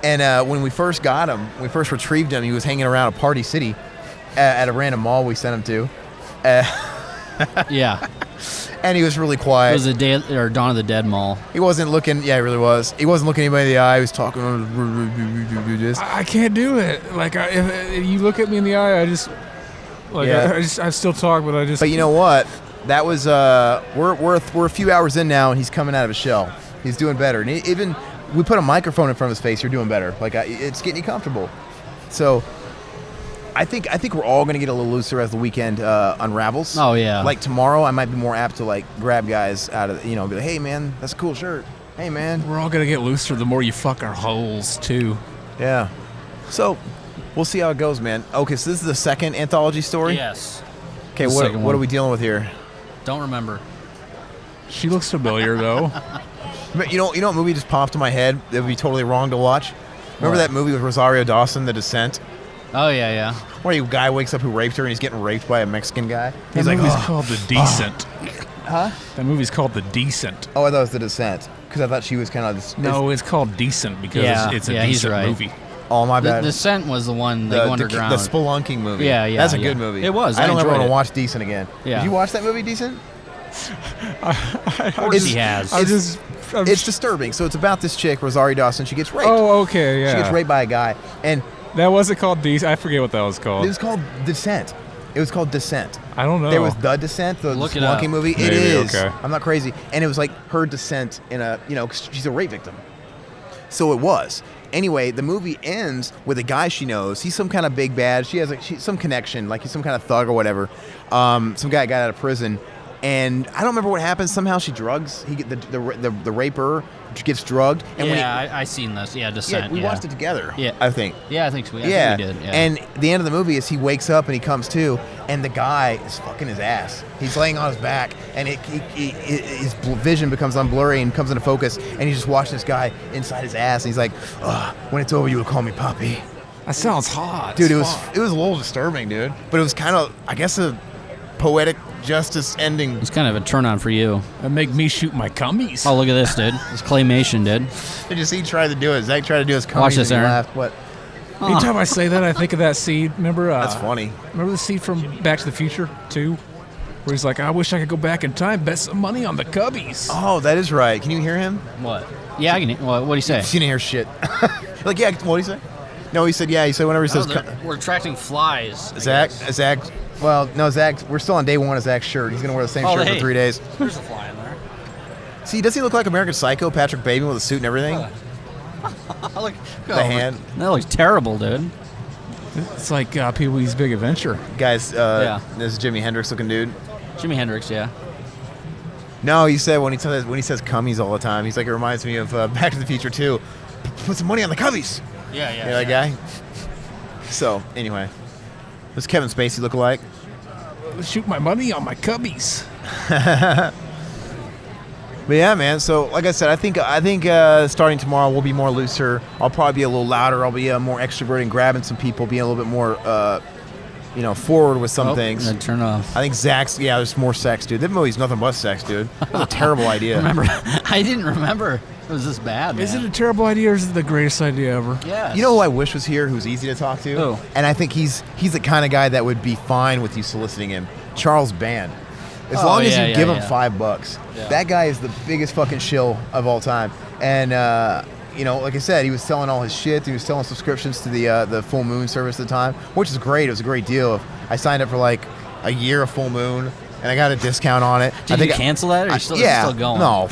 And when we first got him, we first retrieved him, he was hanging around a Party City at a random mall we sent him to. Yeah. And he was really quiet. It was the day or Dawn of the Dead mall. He wasn't looking. Yeah, he really was. He wasn't looking anybody in the eye. He was talking. I can't do it. Like, if you look at me in the eye, I just, like, Yeah. I still talk, but I just. But you know what? That was we're a few hours in now, and he's coming out of his shell. He's doing better. And even we put a microphone in front of his face. You're doing better. Like it's getting you comfortable. So I think we're all gonna get a little looser as the weekend unravels. Oh yeah. Like tomorrow, I might be more apt to like grab guys out of be like, hey man, that's a cool shirt. Hey man. We're all gonna get looser the more you fuck our holes too. Yeah. So we'll see how it goes, man. Okay, so this is the second anthology story. Yes. Okay, The what second are one. we dealing with here? Don't remember. She looks familiar though. But you know what movie just popped in my head that would be totally wrong to watch? Remember What? that movie with Rosario Dawson, The Descent? Oh yeah. Where a guy wakes up who raped her and he's getting raped by a Mexican guy? He's That like, movie's oh. called The Decent. Huh? That movie's called The Decent. Oh, I thought it was The Descent. Because I thought she was kind of this. No, it's called Decent because Yeah, it's a yeah, he's decent right. movie. Oh, my The bad. Descent was the one they go underground. The Spelunking movie. Yeah, yeah, That's a yeah. good movie. It was. I don't I ever enjoyed want to it. watch Decent again. Yeah. Did you watch that movie, Decent? Of course he has. It's disturbing. So it's about this chick, Rosario Dawson. She gets raped. Oh, okay, yeah. She gets raped by a guy. And That wasn't called Decent. I forget what that was called. it was called Descent. It was called Descent. I don't know. There was The Descent, the Look it up. Spelunking movie. It Maybe, is. okay. I'm not crazy. And it was like her descent in a, 'cause she's a rape victim. So it was. Anyway, the movie ends with a guy she knows. He's some kind of big bad. She has some connection, like he's some kind of thug or whatever. Some guy got out of prison. And I don't remember what happens. Somehow she drugs. The raper gets drugged. And I seen this. Yeah, Descent. we watched it together. Yeah. I think. Yeah, I think so. I Yeah. think we did. Yeah. And the end of the movie is he wakes up and he comes to, and the guy is fucking his ass. He's laying on his back, and his vision becomes unblurry and comes into focus, and he's just watching this guy inside his ass, and he's like, when it's over, you will call me Poppy. That sounds hot. Dude, as it was a little disturbing, dude. But it was kind of, I guess, a poetic justice ending. It's kind of a turn on for you. That make me shoot my cummies. Oh, look at this, dude. It's claymation, dude. Did you see he tried to do it? Zach tried to do his comedy. Watch this, and he Aaron. laughed. What? Anytime I say that, I think of that scene. Remember? That's funny. Remember the scene from Back to the Future 2? Where he's like, I wish I could go back in time, bet some money on the Cubbies. Oh, that is right. Can you hear him? What? Yeah, I can. What do you say? She didn't hear shit. Like, yeah, what did he say? No, he said, yeah. He said whenever he says, We're attracting flies. I Zach, guess. well, no, Zach, we're still on day one of Zach's shirt. He's going to wear the same shirt for 3 days. There's a fly in there. See, doesn't he look like American Psycho, Patrick Bateman with a suit and everything? Look, The hand. That looks terrible, dude. It's like Pee-wee's Big Adventure. Guys, Yeah. this is Jimi Hendrix looking dude. Jimi Hendrix, yeah. No, he said when he says cummies all the time, he's like, it reminds me of Back to the Future 2. Put some money on the Cubbies. Yeah. You know that guy? So, anyway. What's Kevin Spacey look like? Shoot my money on my Cubbies. But yeah, man. So, like I said, I think starting tomorrow we'll be more looser. I'll probably be a little louder. I'll be more extroverted, grabbing some people, being a little bit more, forward with some things. Turn off. I think Zach's, there's more sex, dude. That movie's nothing but sex, dude. That was a terrible idea. I didn't remember it was this bad, man. Is it a terrible idea or is it the greatest idea ever? Yes. You know who I wish was here, who's easy to talk to? Who? And I think he's the kind of guy that would be fine with you soliciting him. Charles Band. As long as you give him $5. Yeah. That guy is the biggest fucking shill of all time. And, like I said, he was selling all his shit. He was selling subscriptions to the Full Moon service at the time, which is great. It was a great deal. I signed up for like a year of Full Moon, and I got a discount on it. Did you cancel that, or are you still going? No,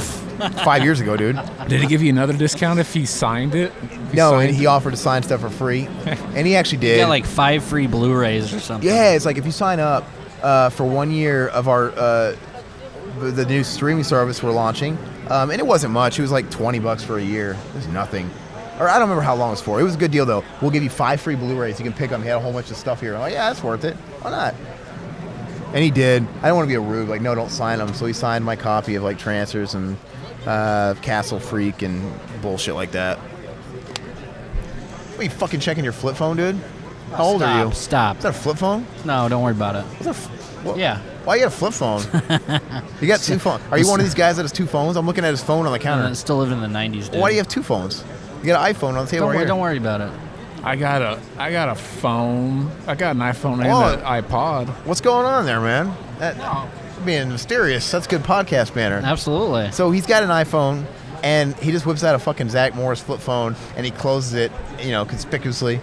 5 years ago, dude. Did he give you another discount if he signed it? No, and he offered to sign stuff for free, and he actually did. You got like 5 free Blu-rays or something. Yeah, it's like if you sign up for 1 year of our the new streaming service we're launching, and it wasn't much. It was like $20 for a year. It was nothing. Or I don't remember how long it was for. It was a good deal though. We'll give you 5 free Blu-rays. You can pick them. He had a whole bunch of stuff here. I'm like, yeah, that's worth it. Why not? And he did. I don't want to be a rube. Like, no, don't sign them. So he signed my copy of like Trancers and Castle Freak and bullshit like that. What, are you fucking checking your flip phone, dude? How old are you? Stop. Is that a flip phone? No, don't worry about it. Yeah. Why you got a flip phone? You got 2 phones. Are you one of these guys that has 2 phones? I'm looking at his phone on the counter. Still living in the 90s, dude. Why do you have 2 phones? You got an iPhone on the table right here. Don't worry about it. I got a phone. I got an iPhone and an iPod. What's going on there, man? Being mysterious. That's good podcast banner. Absolutely. So he's got an iPhone, and he just whips out a fucking Zach Morris flip phone, and he closes it, conspicuously.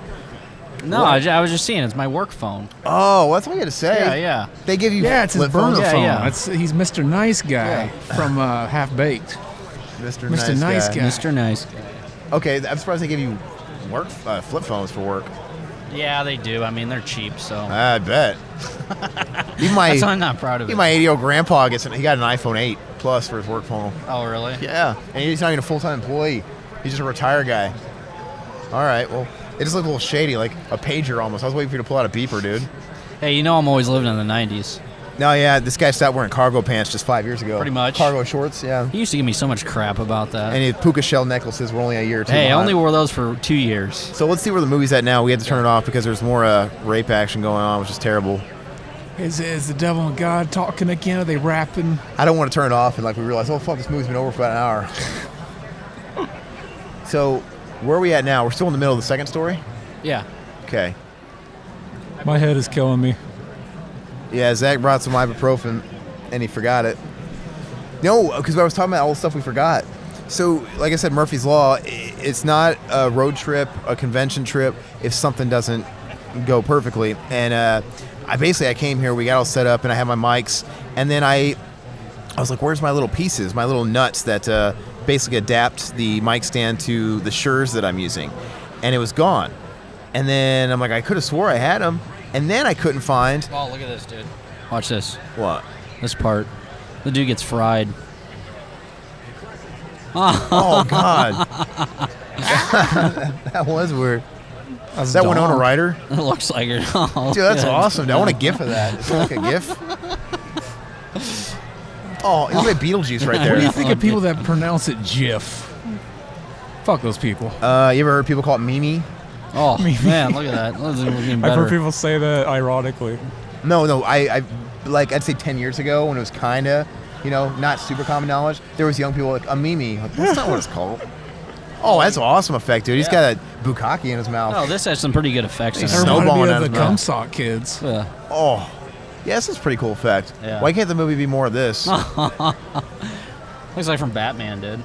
No, I was just seeing. It's my work phone. Oh, that's what you had to say. Yeah. They give you it's his flip burner phones? phone. Yeah. He's Mr. Nice Guy from Half Baked. Mr. Nice Guy. Mr. Nice Guy. Okay, I'm surprised they give you work flip phones for work. Yeah, they do. I mean, they're cheap, so. I bet. Even That's why I'm not proud of it. My 80-year-old grandpa he got an iPhone 8 Plus for his work phone. Oh, really? Yeah, and he's not even a full-time employee. He's just a retired guy. All right, well, it just looked a little shady, like a pager almost. I was waiting for you to pull out a beeper, dude. Hey, I'm always living in the 90s. No, yeah, this guy stopped wearing cargo pants just 5 years ago. Pretty much. Cargo shorts, yeah. He used to give me so much crap about that. And his puka shell necklaces were only a year or two Hey, I behind. only wore those for 2 years. So let's see where the movie's at now. We had to turn it off because there's more rape action going on, which is terrible. Is the devil and God talking again? Are they rapping? I don't want to turn it off and we realize, oh fuck, this movie's been over for about an hour. So where are we at now? We're still in the middle of the second story? Yeah. Okay. My head is killing me. Yeah, Zach brought some ibuprofen and he forgot it. No, because I was talking about all the stuff we forgot. So, like I said, Murphy's Law, it's not a road trip, a convention trip, if something doesn't go perfectly. And I came here, we got all set up, and I had my mics, and then I was like, where's my little pieces, my little nuts that basically adapt the mic stand to the Shure that I'm using? And it was gone. And then I'm like, I could have swore I had them, and then I couldn't find... Oh, look at this, dude. Watch this. What? This part. The dude gets fried. Oh, God. That was weird. Is that Winona Ryder? It looks like her. Oh, dude, that's good. awesome. Dude. I want a GIF of that. Is there like a GIF? Oh, it was like Beetlejuice right there. What do you think of people that pronounce it GIF? Fuck those people. You ever heard people call it Mimi? Oh, man, look at that. That's even better. I've heard people say that ironically. No, I'd say 10 years ago when it was kind of, not super common knowledge, there was young people like, a Mimi. Like, that's not what it's called. Oh, that's an awesome effect, dude. He's got a bukkake in his mouth. Oh, this has some pretty good effects. He's in it. snowballing out out of the his mouth. Cumsock kids. Yeah. Oh, yeah, this is a pretty cool effect. Yeah. Why can't the movie be more of this? Looks like from Batman, dude.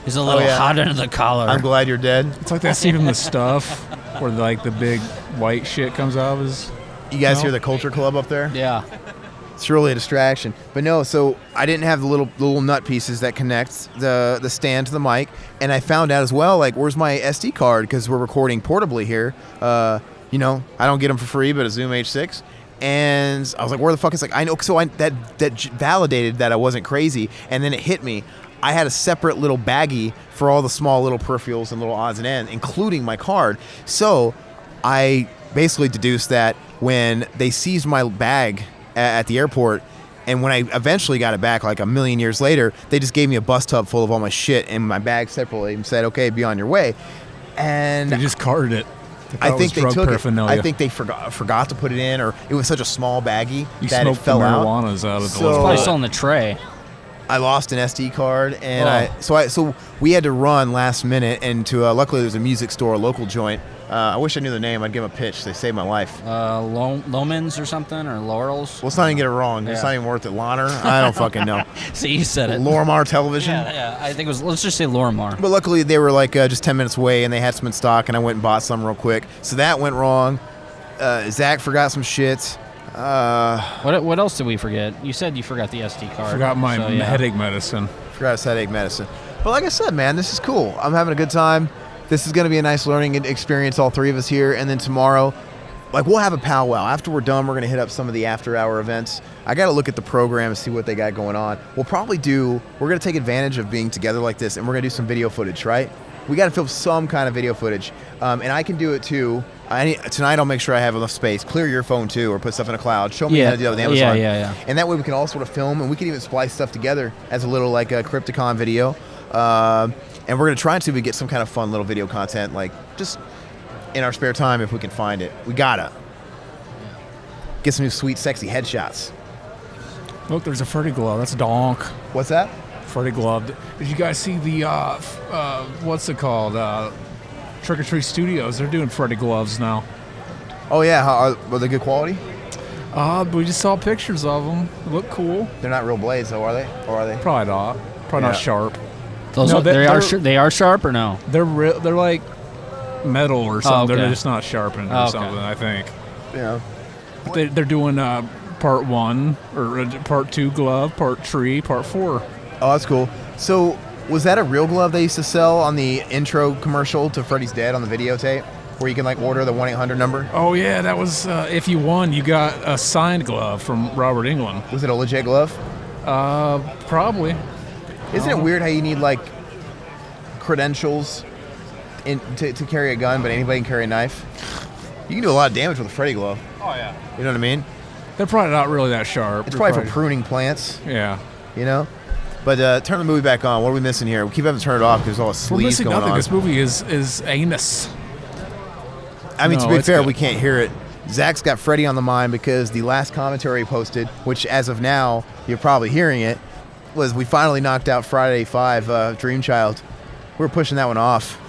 He's a little hot under the collar. I'm glad you're dead. It's like that scene in The Stuff where the big white shit comes out of his... You guys hear the Culture Club up there? Yeah. It's really a distraction. But no, so I didn't have the little nut pieces that connect the stand to the mic, and I found out as well, where's my SD card? Because we're recording portably here. I don't get them for free, but a Zoom H6. And I was like, where the fuck is I know. So that validated that I wasn't crazy, and then it hit me. I had a separate little baggie for all the small little peripherals and little odds and ends, including my card. So I basically deduced that when they seized my bag at the airport, and when I eventually got it back like a million years later, they just gave me a bus tub full of all my shit and my bag separately and said, okay, be on your way. And they just carded it. I think they took it. I think they forgot to put it in, or it was such a small baggie that it fell out. Marijuana's out of the It's probably still in the tray. I lost an SD card, and so we had to run last minute, and luckily there's a music store, a local joint. I wish I knew the name. I'd give them a pitch. They saved my life. Lomans or something, or Laurels. Let's not even get it wrong. It's not even worth it. Launer? I don't fucking know. See, you said it. Lorimar Television? Yeah. I think it was. Let's just say Lorimar. But luckily they were just 10 minutes away, and they had some in stock, and I went and bought some real quick. So that went wrong. Zach forgot some shit. What else did we forget? You said you forgot the SD card. Forgot my headache medicine. Forgot his headache medicine. But like I said, man, this is cool. I'm having a good time. This is going to be a nice learning experience, all three of us here. And then tomorrow, like, we'll have a powwow. After we're done, we're going to hit up some of the after-hour events. I got to look at the program and see what they got going on. We're going to take advantage of being together like this, and we're going to do some video footage, right? We got to film some kind of video footage. And I can do it, too. Tonight, I'll make sure I have enough space. Clear your phone, too, or put stuff in a cloud. Show me how to do that with Amazon. Yeah. And that way, we can all sort of film, and we can even splice stuff together as a little, like, a Crypticon video. And we're going to try to get some kind of fun little video content, like, just in our spare time if we can find it. We gotta get some new sweet, sexy headshots. Look, there's a Freddy glove. That's donk. What's that? Freddy glove. Did you guys see the, what's it called? Trick or Treat Studios. They're doing Freddy gloves now. Oh, yeah. Were they good quality? We just saw pictures of them. They look cool. They're not real blades, though, are they? Or are they? Probably not. Probably not sharp. They are sharp or no? They're like metal or something. Okay. They're just not sharpened or something, I think. Yeah. They're doing part 1 or part 2 glove, part 3, part 4. Oh, that's cool. So, was that a real glove they used to sell on the intro commercial to Freddy's Dead on the videotape? Where you can, like, order the 1-800 number? Oh, yeah. That was, if you won, you got a signed glove from Robert Englund. Was it a legit glove? Probably. Isn't it weird how you need, like, credentials to carry a gun, but anybody can carry a knife? You can do a lot of damage with a Freddy glove. Oh, yeah. You know what I mean? They're probably not really that sharp. It's probably for pruning plants. Yeah. You know? But turn the movie back on. What are we missing here? We keep having to turn it off because there's all the We're sleaze missing going nothing. on. This movie is anus. I mean, No, to be it's fair, good. we can't hear it. Zach's got Freddy on the mind because the last commentary he posted, which as of now, you're probably hearing it, was we finally knocked out Friday 5, Dream Child. We were pushing that one off.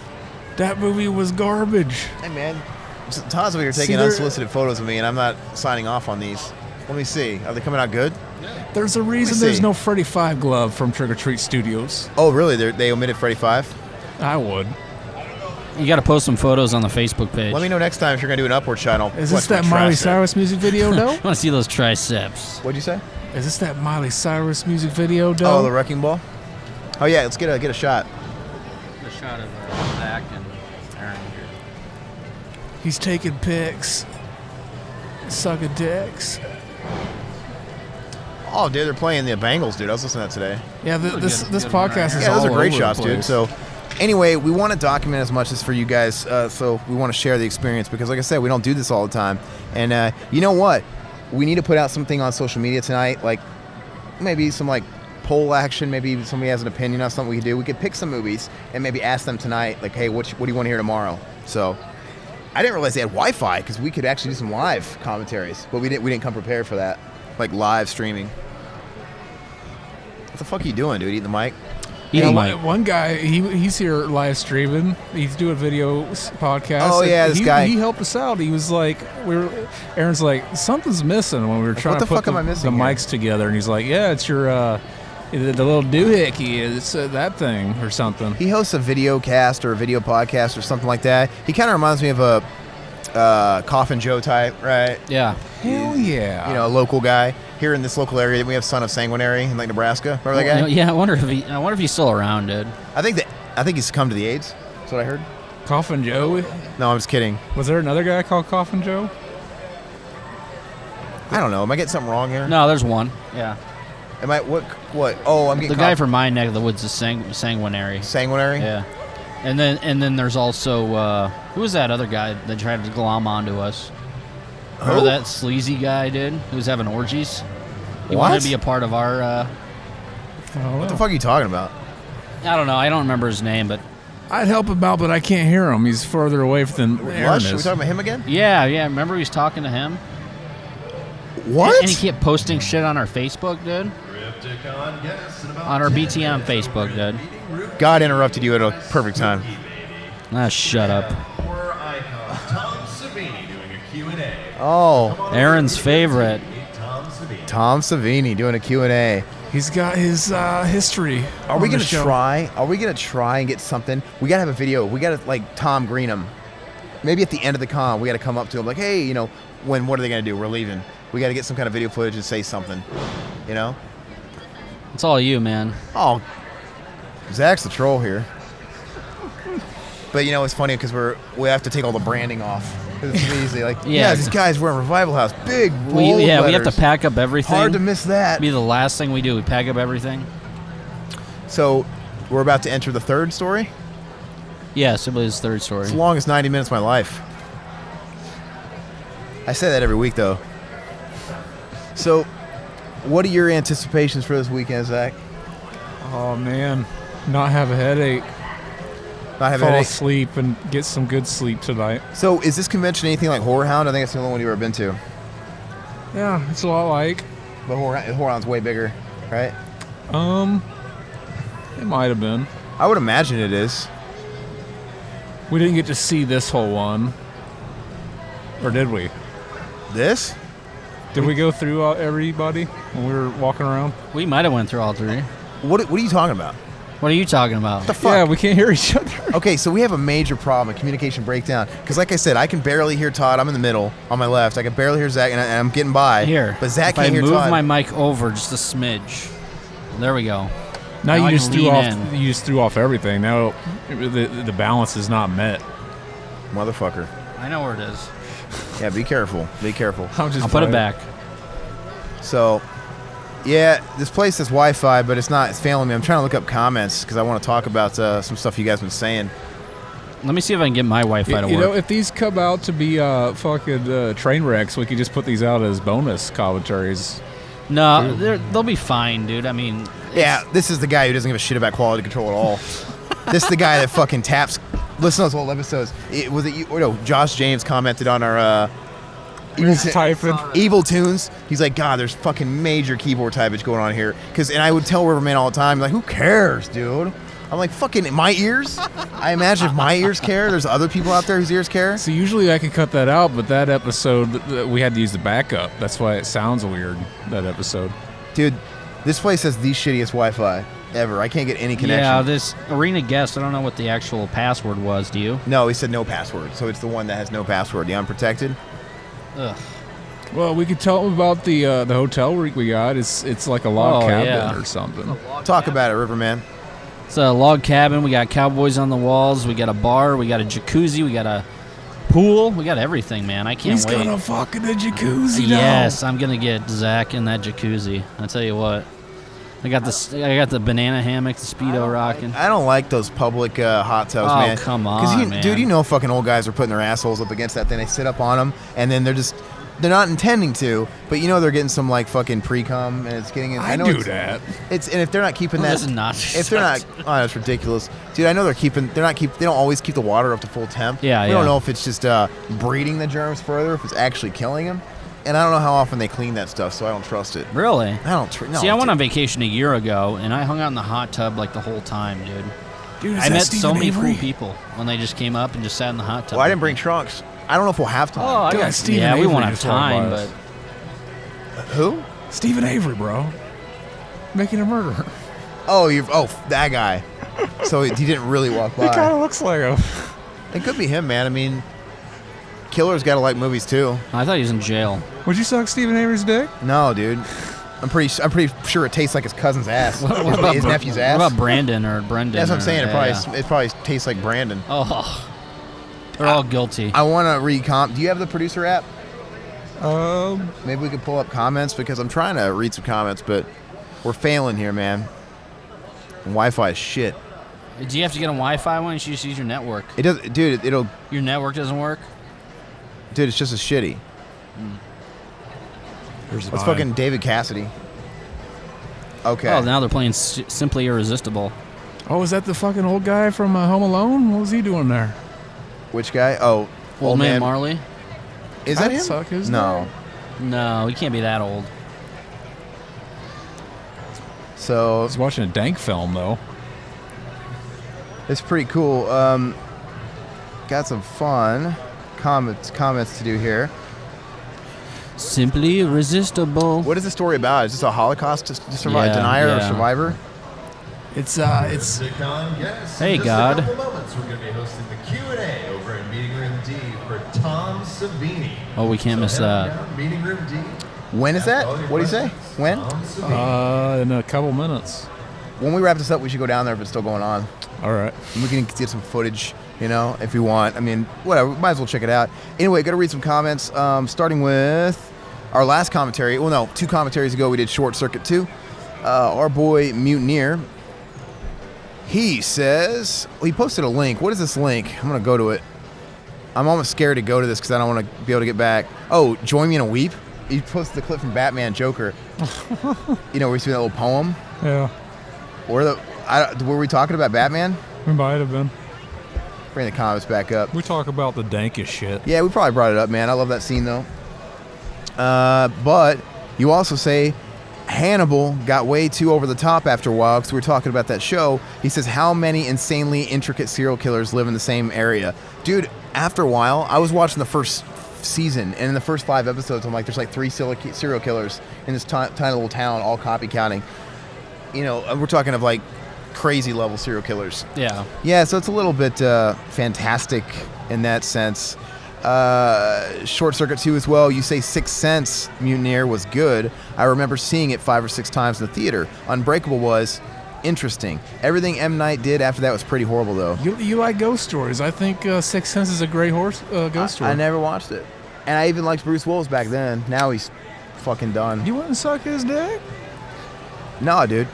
That movie was garbage. Hey, man. Todd's over here taking unsolicited photos of me, and I'm not signing off on these. Let me see. Are they coming out good? There's a reason there's no Freddy 5 glove from Trick or Treat Studios. Oh, really? They omitted Freddy 5? I would. You got to post some photos on the Facebook page. Let me know next time if you're going to do an upward channel. Is this that Miley Cyrus music video, though? I want to see those triceps. What'd you say? Is this that Miley Cyrus music video, though? Oh, the Wrecking Ball? Oh, yeah. Let's get a shot. The shot of Zach and Aaron here. He's taking pics. Sucking dicks. Oh, dude, they're playing the Bengals, dude. I was listening to that today. Yeah, this podcast is Yeah, all those are great over the shots, dude. place. So, anyway, we want to document as much as for you guys, so we want to share the experience because, like I said, we don't do this all the time. And you know what? We need to put out something on social media tonight, like maybe some like poll action. Maybe somebody has an opinion on something we could do. We could pick some movies and maybe ask them tonight, like, hey, what do you want to hear tomorrow? So, I didn't realize they had Wi-Fi because we could actually do some live commentaries, but we didn't come prepared for that, like live streaming. What the fuck are you doing, dude? Eating the mic? One guy, he's here live streaming. He's doing video podcast. Oh, yeah, this guy. He helped us out. He was like, Aaron's like, something's missing when we were trying what to the put fuck am I missing the here? mics together. And he's like, yeah, it's your, the little doohickey. It's that thing or something. He hosts a video cast or a video podcast or something like that. He kind of reminds me of a Coffin Joe type, right? Yeah. Hell yeah. You know, a local guy. Here in this local area, we have Son of Sanguinary in like Nebraska. Remember that guy? Yeah, I wonder if he's still around, dude. I think he's succumbed to the AIDS. That's what I heard. Coffin Joe? No, I'm just kidding. Was there another guy called Coffin Joe? I don't know. Am I getting something wrong here? No, there's one. Yeah. Am I what? Oh, I'm getting the guy from my neck of the woods is Sanguinary. Sanguinary? Yeah. And then there's also who was that other guy that tried to glom onto us? Remember that sleazy guy, dude, who was having orgies? He wanted to be a part of our... What the fuck are you talking about? I don't know. I don't remember his name, but... I'd help him out, but I can't hear him. He's further away than Aaron Lush? is. Are we talking about him again? Yeah. Remember he was talking to him? What? And he kept posting shit on our Facebook, dude. On our BTM Facebook, dude. God interrupted you at a perfect time. Ah, shut up. Oh. Aaron's favorite. Tom Savini doing a Q&A. He's got his history. Are we going to try? Are we going to try and get something? We got to have a video. We got to, like, Tom Green him. Maybe at the end of the con, we got to come up to him like, hey, you know, what are they going to do? We're leaving. We got to get some kind of video footage and say something, you know? It's all you, man. Oh, Zach's the troll here. But you know it's funny because we have to take all the branding off. It's easy. Like these guys wearing Revival House, big bold letters. We have to pack up everything. Hard to miss that. Be the last thing we do. We pack up everything. So we're about to enter the third story. Yeah, Sibley's third story. It's the longest 90 minutes of my life. I say that every week though. So, what are your anticipations for this weekend, Zach? Oh man, not have a headache. Not have a Fall headache. asleep and get some good sleep tonight. So, is this convention anything like Horror Hound? I think it's the only one you've ever been to. Yeah, it's a lot like. But Horror Hound's way bigger, right? It might have been. I would imagine it is. We didn't get to see this whole one, or did we? This? Did we go through everybody when we were walking around? We might have went through all three. What are you talking about? What are you talking about? What the fuck? Yeah, we can't hear each other. Okay, so we have a major problem, a communication breakdown. Because like I said, I can barely hear Todd. I'm in the middle, on my left. I can barely hear Zach, and I'm getting by. Here. But Zach if can't hear Todd. I move my mic over just a smidge. There we go. Now I you can just threw lean off. in. You just threw off everything. Now the balance is not met. Motherfucker. I know where it is. Yeah, be careful. Be careful. I'll put it back. So, yeah, this place has Wi-Fi, but it's not. It's failing me. I'm trying to look up comments because I want to talk about some stuff you guys have been saying. Let me see if I can get my Wi-Fi to work. You know, if these come out to be fucking train wrecks, we could just put these out as bonus commentaries. No, they'll be fine, dude. I mean, yeah, this is the guy who doesn't give a shit about quality control at all. This is the guy that fucking taps. Listen to those old episodes. Josh James commented on our Evil Tunes. He's like, God, there's fucking major keyboard typage going on here. And I would tell Riverman all the time, like, who cares, dude? I'm like, fucking my ears? I imagine if my ears care, there's other people out there whose ears care. So usually I can cut that out, but that episode, we had to use the backup. That's why it sounds weird, that episode. Dude, this place has the shittiest Wi-Fi ever. I can't get any connection. Yeah, this arena guest, I don't know what the actual password was. Do you? No, he said no password. So it's the one that has no password, the unprotected. Ugh. Well, we could tell them about the hotel we got. It's like a log cabin or something. Talk about it, Riverman. It's a log cabin. We got cowboys on the walls. We got a bar. We got a jacuzzi. We got a pool. We got everything, man. I can't wait. He's gonna fuck in the jacuzzi. Yes, I'm gonna get Zach in that jacuzzi. I tell you what. I got the banana hammock, the Speedo rocking. I don't like those public hot tubs, man. Oh, come on, man. Dude, you know fucking old guys are putting their assholes up against that thing. They sit up on them, and then they're not intending to, but you know they're getting some like fucking pre-cum, and it's getting in. I do that. And if they're not keeping that, This is not. if they're not, oh, that's ridiculous, dude. I know they don't always keep the water up to full temp. Yeah, we yeah. don't know if it's just breeding the germs further, if it's actually killing them, and I don't know how often they clean that stuff, so I don't trust it. Really? I don't. No, See, I went on vacation a year ago, and I hung out in the hot tub like the whole time, dude. Dude, I met so many cool people when they just came up and just sat in the hot tub. Well, I didn't bring trunks. I don't know if we'll have time. Oh, I Dude, got Stephen yeah, we Avery won't have just walked time, by but us. Who? Stephen Avery, bro. Making a murderer. Oh, that guy. So he didn't really walk by. He kind of looks like him. It could be him, man. I mean, killers gotta like movies too. I thought he was in jail. Would you suck Stephen Avery's dick? No, dude. I'm pretty sure it tastes like his cousin's ass. His nephew's ass. What about Brandon or Brendan? That's what I'm saying. Yeah. It probably tastes like Brandon. Oh, they're all guilty. I want to read Do you have the producer app? Um, Maybe we could pull up comments because I'm trying to read some comments, but we're failing here, man. And Wi-Fi is shit. Do you have to get on Wi-Fi? Why don't you just use your network? It does, dude. Your network doesn't work? Dude, it's just as shitty. It's fucking David Cassidy. Okay. Oh, now they're playing Simply Irresistible. oh, is that the fucking old guy from Home Alone? What was he doing there? Which guy? Oh, Old Man Marley? Is that I'd him? suck his No. No, he can't be that old. So I was watching a dank film, though. it's pretty cool. Got some fun comments to do here. Simply Irresistible. What is the story about? Is this a Holocaust denier or survivor? It's Crypticon, yes. Hey, In just God. a couple moments, we're going to be hosting the Q&A over in Meeting Room D for Tom Savini. Oh, we can't miss that. Down, Meeting Room D. When is that? Ask all your What do you say? questions. When? Tom Savini. in a couple minutes. when we wrap this up, we should go down there if it's still going on. All right. And we can get some footage, if you want. I mean, whatever. Might as well check it out. Anyway, got to read some comments. Starting with our last commentary. Well, no, 2 commentaries ago, we did Short Circuit 2. Our boy Mutineer, he says, he posted a link. What is this link? I'm going to go to it. I'm almost scared to go to this because I don't want to be able to get back. Oh, Join Me in a Weep. He posted the clip from Batman Joker. Where we see that little poem. Yeah. Were we talking about Batman? We might have been. Bring the comments back up. We talk about the dankest shit. Yeah, we probably brought it up, man. I love that scene, though. But you also say Hannibal got way too over the top after a while because we were talking about that show. He says, how many insanely intricate serial killers live in the same area? Dude, after a while, I was watching the first season, and in the first 5 episodes, I'm like, there's like 3 serial killers in this tiny little town, all copycatting. We're talking of like crazy level serial killers. Yeah. Yeah, so it's a little bit fantastic in that sense. Short Circuit 2 as well. You say Sixth Sense, Mutineer, was good. I remember seeing it 5 or 6 times in the theater. Unbreakable was interesting. Everything M. Night did after that was pretty horrible, though. You like ghost stories. I think Sixth Sense is a great ghost story. I never watched it. And I even liked Bruce Willis back then. Now he's fucking done. You wouldn't suck his dick? No, dude.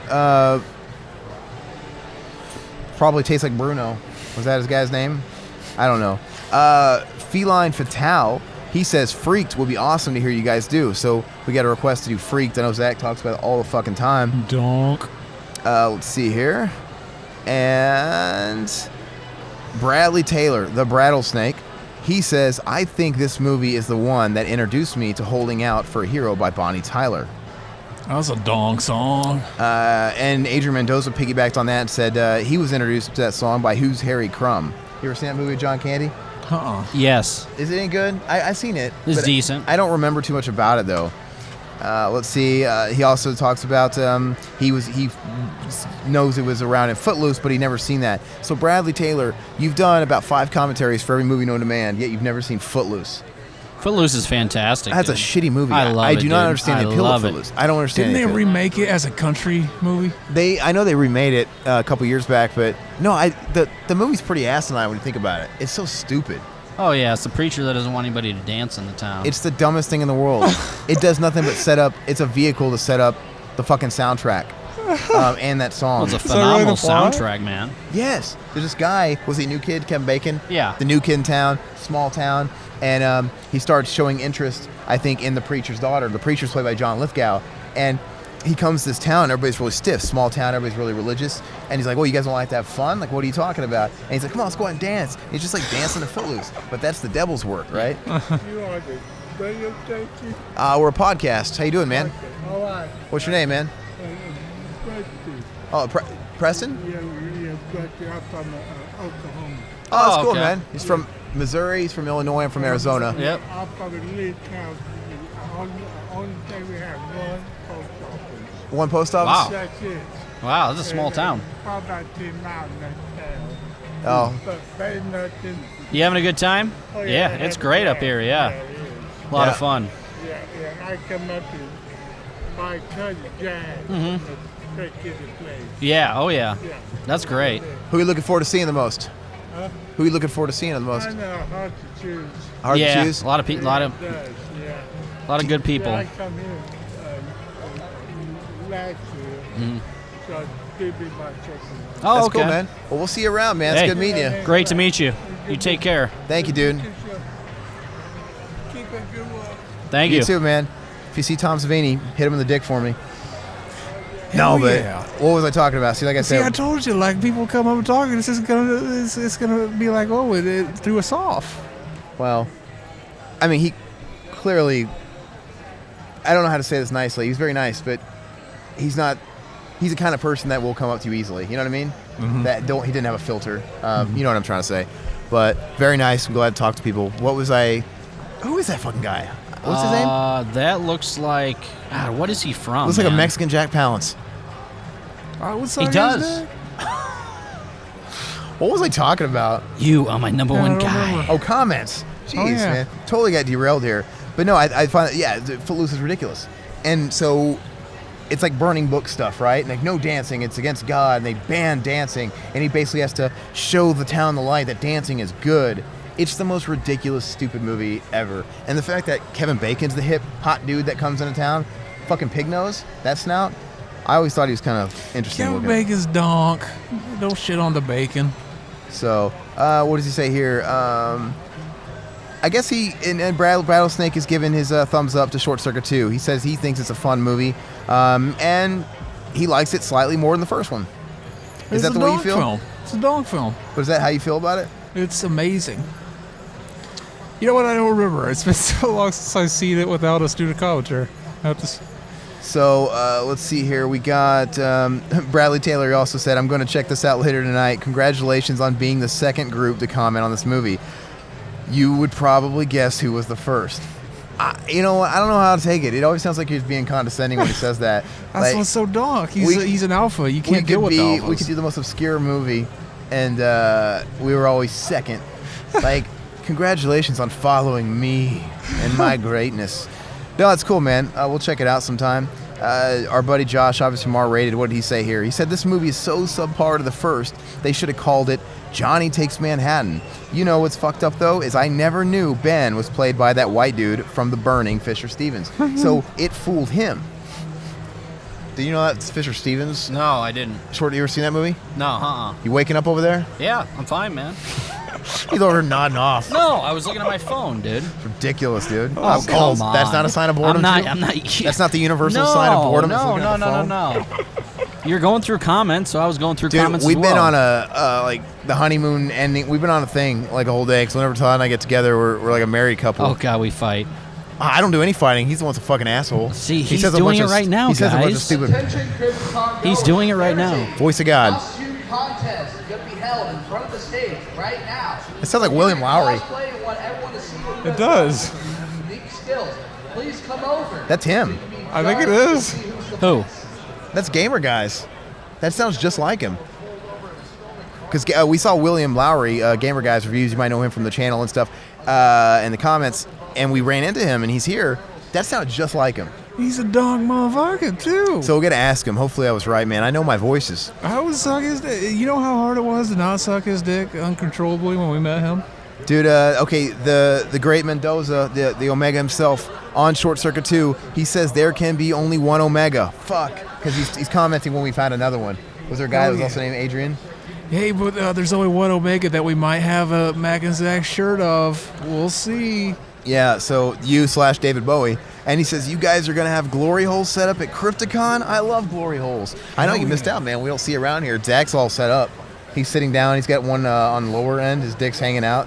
Probably tastes like Bruno. Was that his guy's name? I don't know. Feline Fatale, he says Freaked would be awesome to hear you guys do. So we got a request to do Freaked. I know Zach talks about it all the fucking time. Donk. Let's see here. And Bradley Taylor, the Brattlesnake, he says, I think this movie is the one that introduced me to Holding Out for a Hero by Bonnie Tyler. That was a donk song. And Adrian Mendoza piggybacked on that and said he was introduced to that song by Who's Harry Crumb. You ever seen that movie with John Candy? Yes. Is it any good? I've seen it. It's decent. I don't remember too much about it, though. Let's see. He also talks about he knows it was around in Footloose, but he never seen that. So Bradley Taylor, you've done about 5 commentaries for every movie known to man, yet you've never seen Footloose. Footloose is fantastic. That's dude. a shitty movie. I love it. I do not understand the appeal of Footloose. I don't understand. Didn't they remake it as a country movie? I know they remade it a couple years back, but no, the movie's pretty asinine when you think about it. It's so stupid. Oh yeah, it's the preacher that doesn't want anybody to dance in the town. It's the dumbest thing in the world. It does nothing but set up. It's a vehicle to set up the fucking soundtrack and that song. Well, it's a phenomenal soundtrack, man. Yes, there's this guy. Was he New Kid, Kevin Bacon? Yeah. The new kid in town, small town, and he starts showing interest, I think, in the preacher's daughter. The preacher's played by John Lithgow, and he comes to this town, everybody's really stiff, small town, everybody's really religious, and he's like, well, you guys don't like to have fun? Like, what are you talking about? And he's like, come on, let's go out and dance. And he's just like dancing to Footloose, but that's the devil's work, right? You are the radio station? We're a podcast. How you doing, man? All right. What's your name, man? Preston. Oh, Preston? Yeah, I'm from Oklahoma. Oh, that's cool, okay. man. He's from Missouri, he's from Illinois, I'm from Arizona. Yep. I'm from a little town. Only thing we have one post office. One post office? Wow. That's it. Wow, that's a small town. Probably about 10 miles in that town. Oh. But very nothing. You having a good time? Oh, Yeah, it's great up here, yeah. it is. A lot Yeah. of fun. Yeah. I come up to my cousin Jack. Take to the place. Yeah, oh yeah. Yeah. That's great. Who are you looking forward to seeing the most? Huh? Who are you looking forward to seeing the most? I know hard to choose. Hard yeah, to choose? a lot of people, It does, yeah. a lot of good people. Yeah, I come here last year, so give me my chicken. Oh, That's okay. cool, man. Well, we'll see you around, man. It's Hey. good meeting you. Great to meet you. You take care. Thank you, dude. Keep it good work. Thank you. too, man. If you see Tom Savini, hit him in the dick for me. No, but yeah. what was I talking about? See, like I See, I said, told you, like, people come up and talk, and it's gonna be like, oh, it threw us off. well, I mean, he clearly, I don't know how to say this nicely. He's very nice, but he's not, he's the kind of person that will come up to you easily. You know what I mean? He didn't have a filter. You know what I'm trying to say. But very nice. I'm glad to talk to people. Who is that fucking guy? What's his name? That looks like, God, what is he from? Looks like a man? Mexican Jack Palance. He does. What was I talking about? You are my number one guy. Oh, comments. Jeez, yeah. man. Totally got derailed here. But no, I find that, yeah, Footloose is ridiculous. And so it's like burning book stuff, right? And like, no dancing, it's against God, and they ban dancing, and he basically has to show the town the light that dancing is good. It's the most ridiculous, stupid movie ever. And the fact that Kevin Bacon's the hip, hot dude that comes into town, fucking pig nose, that snout, I always thought he was kind of interesting Kevin looking. Bacon's donk. Don't shit on the bacon. So, what does he say here? I guess and Rattlesnake is giving his thumbs up to Short Circuit 2. He says he thinks it's a fun movie, and he likes it slightly more than the first one. Is that the way you feel? Film. It's a dog film. But is that how you feel about it? It's amazing. You know what? I don't remember. It's been so long since I've seen it without a student commentary. So, let's see here. We got Bradley Taylor also said, I'm going to check this out later tonight. Congratulations on being the second group to comment on this movie. You would probably guess who was the first. You know what? I don't know how to take it. It always sounds like he's being condescending when he says that. That's what's so dark. He's an alpha. You can't deal with alphas. We could do the most obscure movie, and we were always second. Like, congratulations on following me and my greatness. No, that's cool, man. We'll check it out sometime. Our buddy Josh, obviously from R-Rated, what did he say here? He said this movie is so subpar to the first, they should have called it Johnny Takes Manhattan. You know what's fucked up, though, is I never knew Ben was played by that white dude from The Burning, Fisher Stevens. So it fooled him. Did you know that's Fisher Stevens? No, I didn't. Short, you ever seen that movie? No, You waking up over there? Yeah, I'm fine, man. He's over nodding off. No, I was looking at my phone, dude. It's ridiculous, dude. Oh, come on. That's not a sign of boredom. I'm not. That's not the universal sign of boredom. No. You're going through comments, so I was going through comments. We've as well. been on like the honeymoon ending. We've been on a thing like a whole day. Because whenever Todd and I get together, we're like a married couple. Oh God, we fight. I don't do any fighting. He's the one's a fucking asshole. See, he's doing it right now, guys. He says a bunch of stupid. He's doing it right now. Voice of God. Costume contest is going to be held in front of the stage right now. It sounds like William Lowry. It does. Unique skills. Please come over. That's him. I think it is. Who? That's Gamer Guys. That sounds just like him. Because we saw William Lowry, Gamer Guys reviews. You might know him from the channel and stuff, in the comments. And we ran into him, and he's here. That sounded just like him. He's a dog motherfucker, too. So we're going to ask him. Hopefully I was right, man. I know my voices. I would suck his dick. You know how hard it was to not suck his dick uncontrollably when we met him? Dude, okay, the great Mendoza, the Omega himself, on Short Circuit 2, he says there can be only one Omega. Fuck. Because he's commenting when we found another one. Was there a guy that was also named Adrian? Hey, but there's only one Omega that we might have a Mac and Zach shirt of. We'll see. Yeah, so you/David Bowie. And he says, you guys are going to have glory holes set up at Crypticon? I love glory holes. I know you missed out, man. We don't see around here. Zach's all set up. He's sitting down. He's got one on the lower end. His dick's hanging out.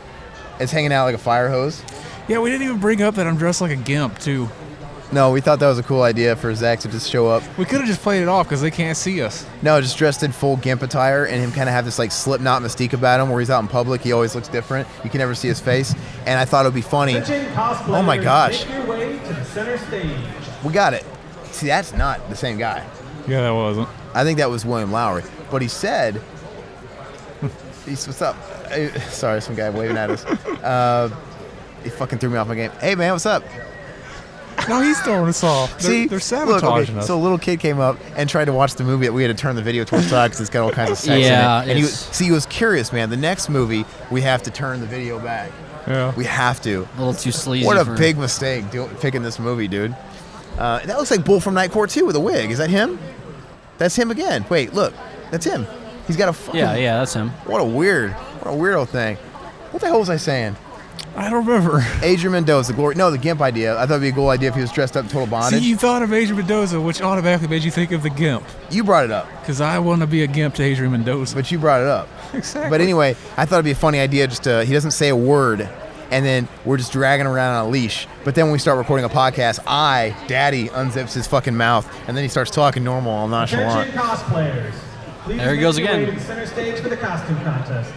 It's hanging out like a fire hose. Yeah, we didn't even bring up that I'm dressed like a gimp, too. No, we thought that was a cool idea for Zach to just show up. We could have just played it off because they can't see us. No, just dressed in full gimp attire and him kind of have this like Slipknot mystique about him where he's out in public. He always looks different. You can never see his face. And I thought it would be funny. Oh my gosh. Make your way to the center stage. We got it. See, that's not the same guy. Yeah, that wasn't. I think that was William Lowry. But he said, what's up? Sorry, some guy waving at us. He fucking threw me off my game. Hey, man, what's up? No, he's throwing us off. They're sabotaging us. So a little kid came up and tried to watch the movie. We had to turn the video towards Todd because it's got all kinds of sex in it. And he was curious, man. The next movie, we have to turn the video back. Yeah. We have to. A little too sleazy. What a big mistake picking this movie, dude. That looks like Bull from Night Court 2 with a wig. Is that him? That's him again. Wait, look. That's him. He's got a fucking... Yeah, that's him. What a weirdo thing. What the hell was I saying? I don't remember. Adrian Mendoza, the GIMP idea. I thought it'd be a cool idea if he was dressed up in total bondage. See, you thought of Adrian Mendoza, which automatically made you think of the GIMP. You brought it up. Because I want to be a GIMP to Adrian Mendoza. But you brought it up. Exactly. But anyway, I thought it'd be a funny idea just to, he doesn't say a word, and then we're just dragging around on a leash. But then when we start recording a podcast, Daddy, unzips his fucking mouth, and then he starts talking normal, all nonchalant. Attention cosplayers. Please There he goes make your way again. to the center stage for the costume contest.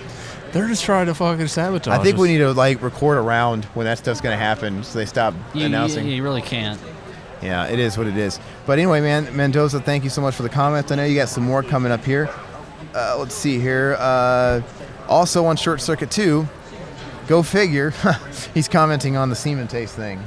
They're just trying to fucking sabotage I think us. we need to record around when that stuff's going to happen so they stop announcing. You really can't. Yeah, it is what it is. But anyway, man, Mendoza, thank you so much for the comments. I know you got some more coming up here. Let's see here. Also on Short Circuit 2, go figure, he's commenting on the semen taste thing.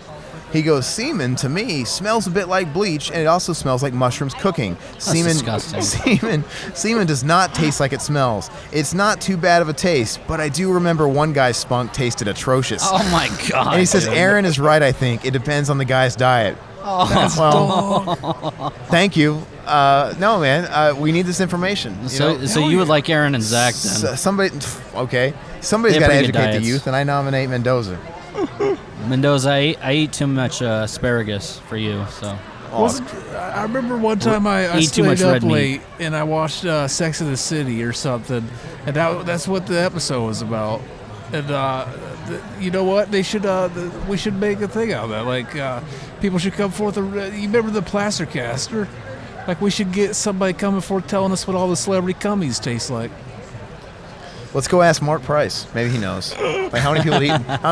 He goes, semen to me smells a bit like bleach, and it also smells like mushrooms cooking. disgusting. Semen does not taste like it smells. It's not too bad of a taste, but I do remember one guy's spunk tasted atrocious. Oh my god! And he says, dude. Aaron is right. I think it depends on the guy's diet. Oh. Thank you. No, man. We need this information. So you would like Aaron and Zach then? Somebody's got to educate the youth, and I nominate Mendoza. Mendoza, I eat too much asparagus for you, so. I remember one time I Eat too much stayed up red meat. late and I watched Sex and the City or something, and that's what the episode was about. And you know what? They should we should make a thing out of that. Like people should come forth. You remember the Plastercaster? Like we should get somebody coming forth telling us what all the celebrity cummies taste like. Let's go ask Mark Price. Maybe he knows. Like how many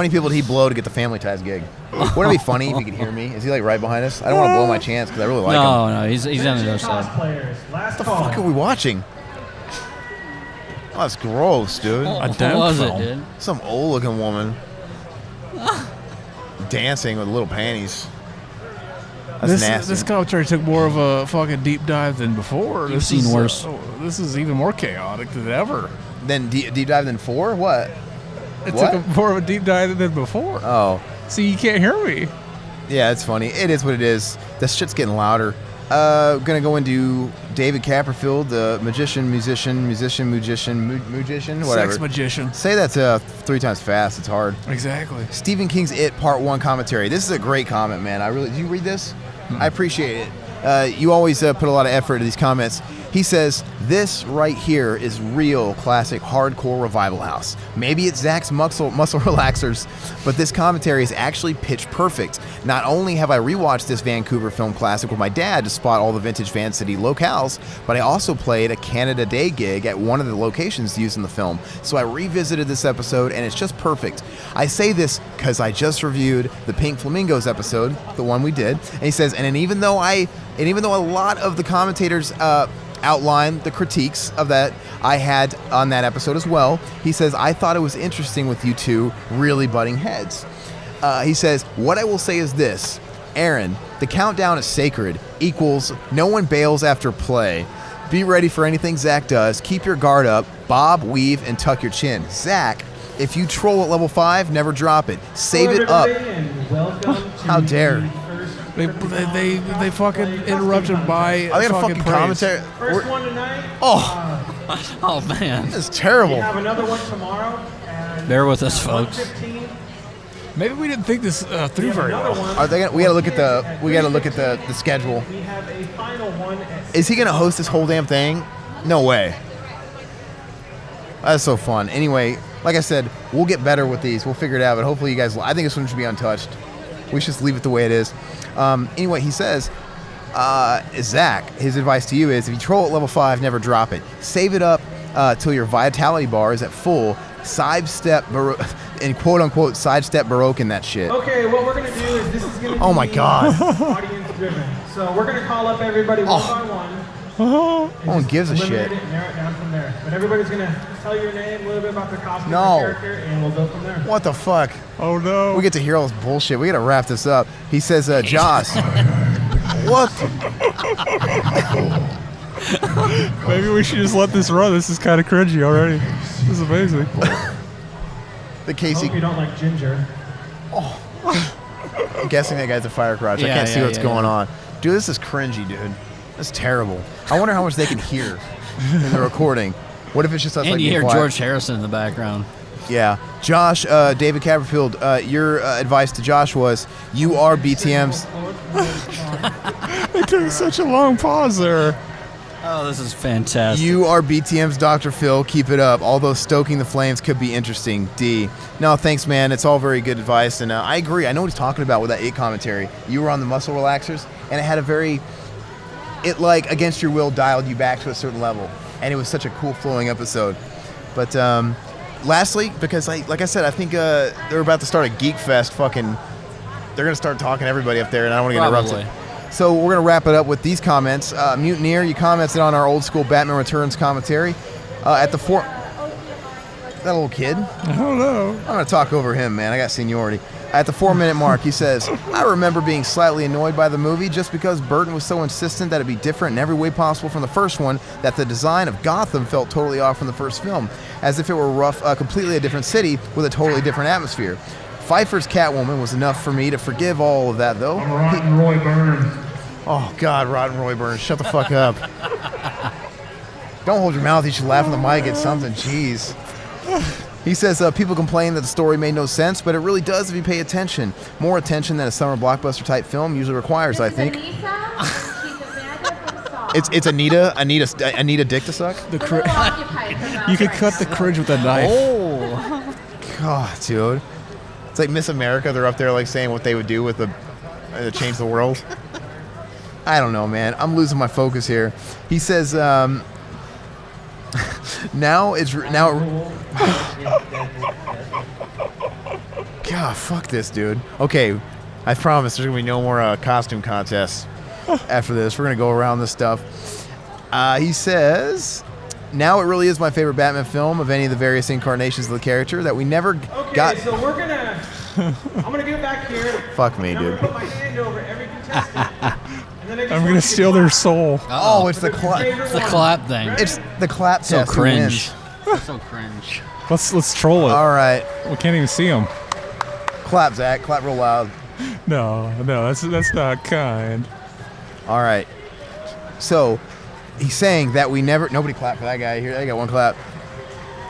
people did he blow to get the Family Ties gig? Wouldn't it be funny if he could hear me? Is he like right behind us? I don't want to blow my chance because I really like him. No, he's on the other side. What the fuck are we watching? Oh, that's gross, dude. What was it, dude? Some old-looking woman dancing with little panties. That's nasty. This commentary took more of a fucking deep dive than before. You've seen worse. This is even more chaotic than ever. Then deep dive than 4? What? It took more of a deep dive than before. Oh. See, you can't hear me. Yeah, it's funny. It is what it is. This shit's getting louder. Gonna go into David Copperfield, the magician, whatever. Sex magician. Say that 3 times fast. It's hard. Exactly. Stephen King's It Part 1 commentary. This is a great comment, man. Did you read this? I appreciate it. You always put a lot of effort into these comments. He says, this right here is real classic hardcore revival house. Maybe it's Zach's muscle relaxers, but this commentary is actually pitch perfect. Not only have I rewatched this Vancouver film classic with my dad to spot all the vintage Van City locales, but I also played a Canada Day gig at one of the locations used in the film. So I revisited this episode and it's just perfect. I say this because I just reviewed the Pink Flamingos episode, the one we did, and he says, and even though a lot of the commentators outline the critiques of that I had on that episode as well, he says, I thought it was interesting with you two really butting heads. He says, what I will say is this, Aaron, the countdown is sacred, equals no one bails after play. Be ready for anything Zach does. Keep your guard up, bob, weave, and tuck your chin. Zach, if you troll at level 5, never drop it. Save it up. How dare. They fucking interrupted by I got a fucking commentary. First one tonight. Oh man, this is terrible. We have another one tomorrow. Bear with us, folks. 1:15. Maybe we didn't think this through very well. Are they we gotta look at the schedule. We have a final one. Is he gonna host this whole damn thing? No way. That's so fun. Anyway, like I said, we'll get better with these. We'll figure it out. But hopefully you guys. I think this one should be untouched. We should just leave it the way it is. Anyway, he says, Zach, his advice to you is, if you troll at level 5, never drop it. Save it up till your vitality bar is at full. Sidestep, and quote-unquote, sidestep Baroque in that shit. Okay, what we're going to do is this is going to be Oh my God. audience-driven. So we're going to call up everybody one by one. No one gives a eliminate shit. it and narrow it down from there. But everybody's going to tell your name, a little bit about their costume No. and character, and we'll go from there. What the fuck? Oh no. We get to hear all this bullshit. We gotta wrap this up. He says, Joss. What? Maybe we should just let this run. This is kind of cringy already. This is amazing. The I Casey. hope you don't like ginger. I'm guessing that guy's a fire crotch. I Yeah, can't see yeah, what's yeah, going yeah. on. Dude, this is cringy, dude. That's terrible. I wonder how much they can hear in the recording. What if it's just us And like you being hear quiet? George Harrison in the background. Yeah. Josh, David Copperfield, your advice to Josh was, you are BTM's... They took such a long pause there. Oh, this is fantastic. You are BTM's Dr. Phil. Keep it up. Although stoking the flames could be interesting. D. No, thanks, man. It's all very good advice. And I agree. I know what he's talking about with that It commentary. You were on the muscle relaxers, and it had a very... It, like, against your will, dialed you back to a certain level. And it was such a cool flowing episode. But lastly, because, like I said, I think they're about to start a Geek Fest fucking... They're going to start talking to everybody up there, and I don't want to get interrupted. So we're going to wrap it up with these comments. Mutineer, you commented on our old school Batman Returns commentary. At the That little kid? I don't know. I'm going to talk over him, man. I got seniority. At the 4-minute mark, he says, I remember being slightly annoyed by the movie just because Burton was so insistent that it be different in every way possible from the first one that the design of Gotham felt totally off from the first film, as if it were completely a different city with a totally different atmosphere. Pfeiffer's Catwoman was enough for me to forgive all of that, though. I'm Rotten Roy Burns. Oh, God, Rotten Roy Burns, shut the fuck up. Don't hold your mouth. You should laugh on the mic at something. Jeez. He says people complain that the story made no sense, but it really does if you pay attention. More attention than a summer blockbuster type film usually requires, I think. It's Anita dick to suck? You could cut the cringe with a knife. Oh. God, dude. It's like Miss America. They're up there like saying what they would do with to change the world. I don't know, man. I'm losing my focus here. He says, God, fuck this, dude. Okay, I promise there's gonna be no more costume contests after this. We're gonna go around this stuff. He says, now it really is my favorite Batman film of any of the various incarnations of the character that we never got. Okay, so I'm gonna get back here. Fuck me, I'm dude. gonna put my hand over every contestant. I'm gonna steal their soul. Oh, it's the clap. It's the clap thing. It's the clap So test. Who cringe. wins? So cringe. Let's troll it. All right, We can't even see them. clap, Zach. Clap real loud. No, that's not kind. All right. So he's saying that we never. Nobody clapped for that guy. Here, I got one clap.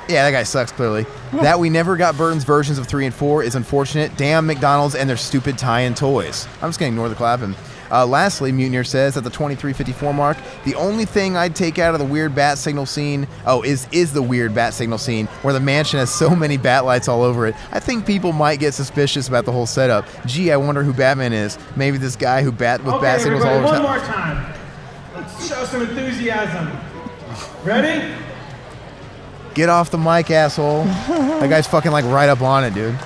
Yeah, that guy sucks, clearly. That we never got Burton's versions of 3 and 4 is unfortunate. Damn McDonald's and their stupid tie-in toys. I'm just going to ignore the clapping. Lastly, Mutineer says at the 23:54 mark, the only thing I'd take out of the weird bat signal scene, is the weird bat signal scene where the mansion has so many bat lights all over it. I think people might get suspicious about the whole setup. Gee, I wonder who Batman is. Maybe this guy who bat signals all over one town. more time. Let's show some enthusiasm. Ready? Get off the mic, asshole. That guy's fucking like right up on it, dude.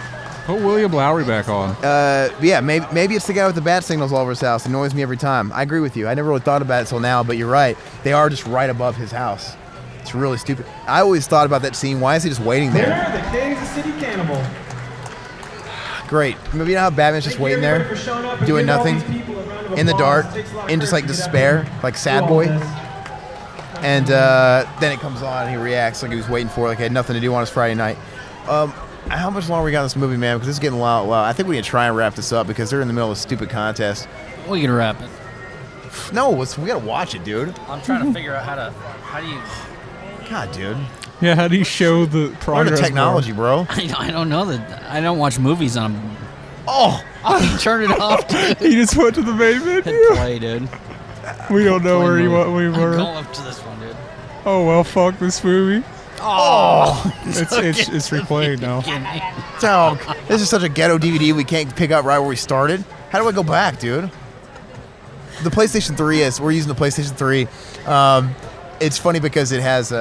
Put William Lowry back on. Yeah, maybe it's the guy with the bat signals all over his house. It annoys me every time. I agree with you. I never really thought about it till now, but you're right. They are just right above his house. It's really stupid. I always thought about that scene. Why is he just waiting there? They're the Kansas City Cannibal. Great. Maybe you know how Batman's just waiting there, doing nothing, in the dark, in just like despair, like sad boy. And then it comes on and he reacts like he was waiting for it, like he had nothing to do on his Friday night. How much longer we got in this movie, man? Because it's getting loud. I think we need to try and wrap this up because they're in the middle of a stupid contest. We can wrap it. No, we got to watch it, dude. I'm trying to figure out how do you... God, dude. Yeah, how do you show the progress? Learn the technology, bro. I don't know that. I don't watch movies on... Oh! I turned it off, dude. He just went to the main menu. Hit play, dude. We don't know where we I'm were. going up to this one, dude. Oh, well, fuck this movie. Oh! It's replayed now. Dog, this is such a ghetto DVD we can't pick up right where we started. How do I go back, dude? The PlayStation 3 is... We're using the PlayStation 3. It's funny because it has...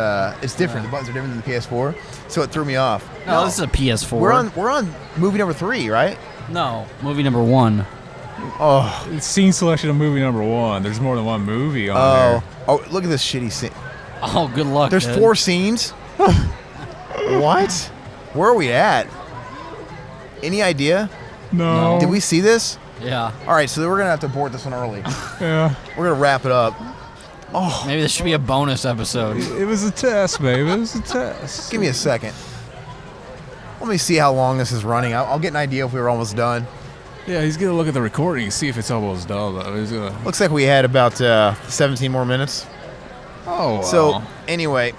it's different. The buttons are different than the PS4. So it threw me off. No, this is a PS4. We're on movie number 3, right? No, movie number 1. Oh. It's scene selection of movie number 1. There's more than one movie on there. Oh, look at this shitty scene. Oh, good luck, There's dude. 4 scenes? What? Where are we at? Any idea? No. Did we see this? Yeah. All right, so we're going to have to abort this one early. Yeah. We're going to wrap it up. Oh. Maybe this should be a bonus episode. It was a test, baby. It was a test. Give me a second. Let me see how long this is running. I'll get an idea if we were almost done. Yeah, he's going to look at the recording and see if it's almost done, though. He's gonna... Looks like we had about 17 more minutes. Oh, wow. So, anyway,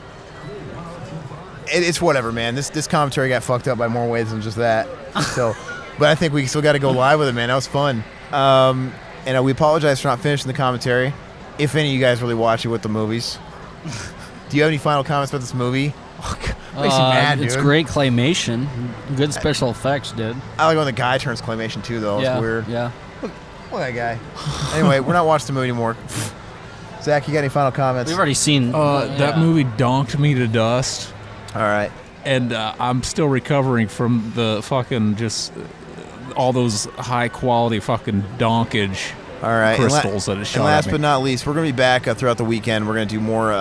it's whatever, man. This commentary got fucked up by more ways than just that. So, but I think we still got to go live with it, man. That was fun. And we apologize for not finishing the commentary. If any of you guys really watch it with the movies. Do you have any final comments about this movie? Makes you mad, dude. It's great claymation. Good special effects, dude. I like when the guy turns claymation, too, though. Yeah, It's weird. yeah. Look at that guy. Anyway, we're not watching the movie anymore. Zach, you got any final comments? We've already seen... That movie donked me to dust. All right. And I'm still recovering from the fucking just all those high quality fucking donkage All right. crystals that it shot And last at me. but not least, we're going to be back throughout the weekend. We're going to do more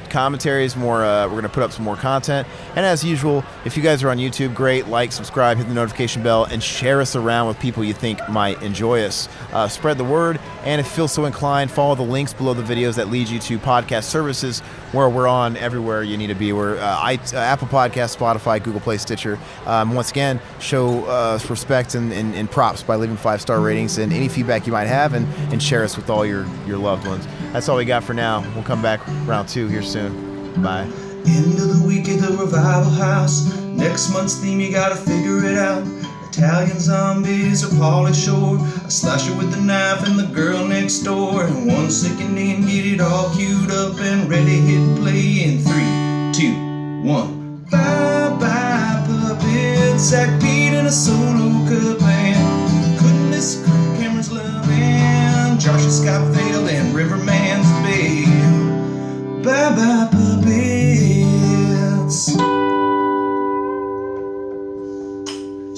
commentaries, we're going to put up some more content. And as usual, if you guys are on YouTube, great. Like, subscribe, hit the notification bell, and share us around with people you think might enjoy us. Spread the word. And if you feel so inclined, follow the links below the videos that lead you to podcast services where we're on everywhere you need to be. We're Apple Podcasts, Spotify, Google Play, Stitcher. Once again, show us respect and props by leaving 5-star ratings and any feedback you might have, and share us with all your loved ones. That's all we got for now. We'll come back round 2 here soon. Bye. End of the week at the Revival House. Next month's theme, you gotta figure it out. Italian zombies or Pauly Shore. A slasher with a knife and the girl next door. And 1 second in, get it all queued up and ready, hit play in 3, 2, 1. Bye-bye puppet, Zach Pete and a solo cut band. Couldn't miss Cameron's love and Josh's Scott Vale and Riverman's babe. Bye-bye puppets.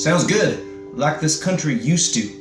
Sounds good, like this country used to.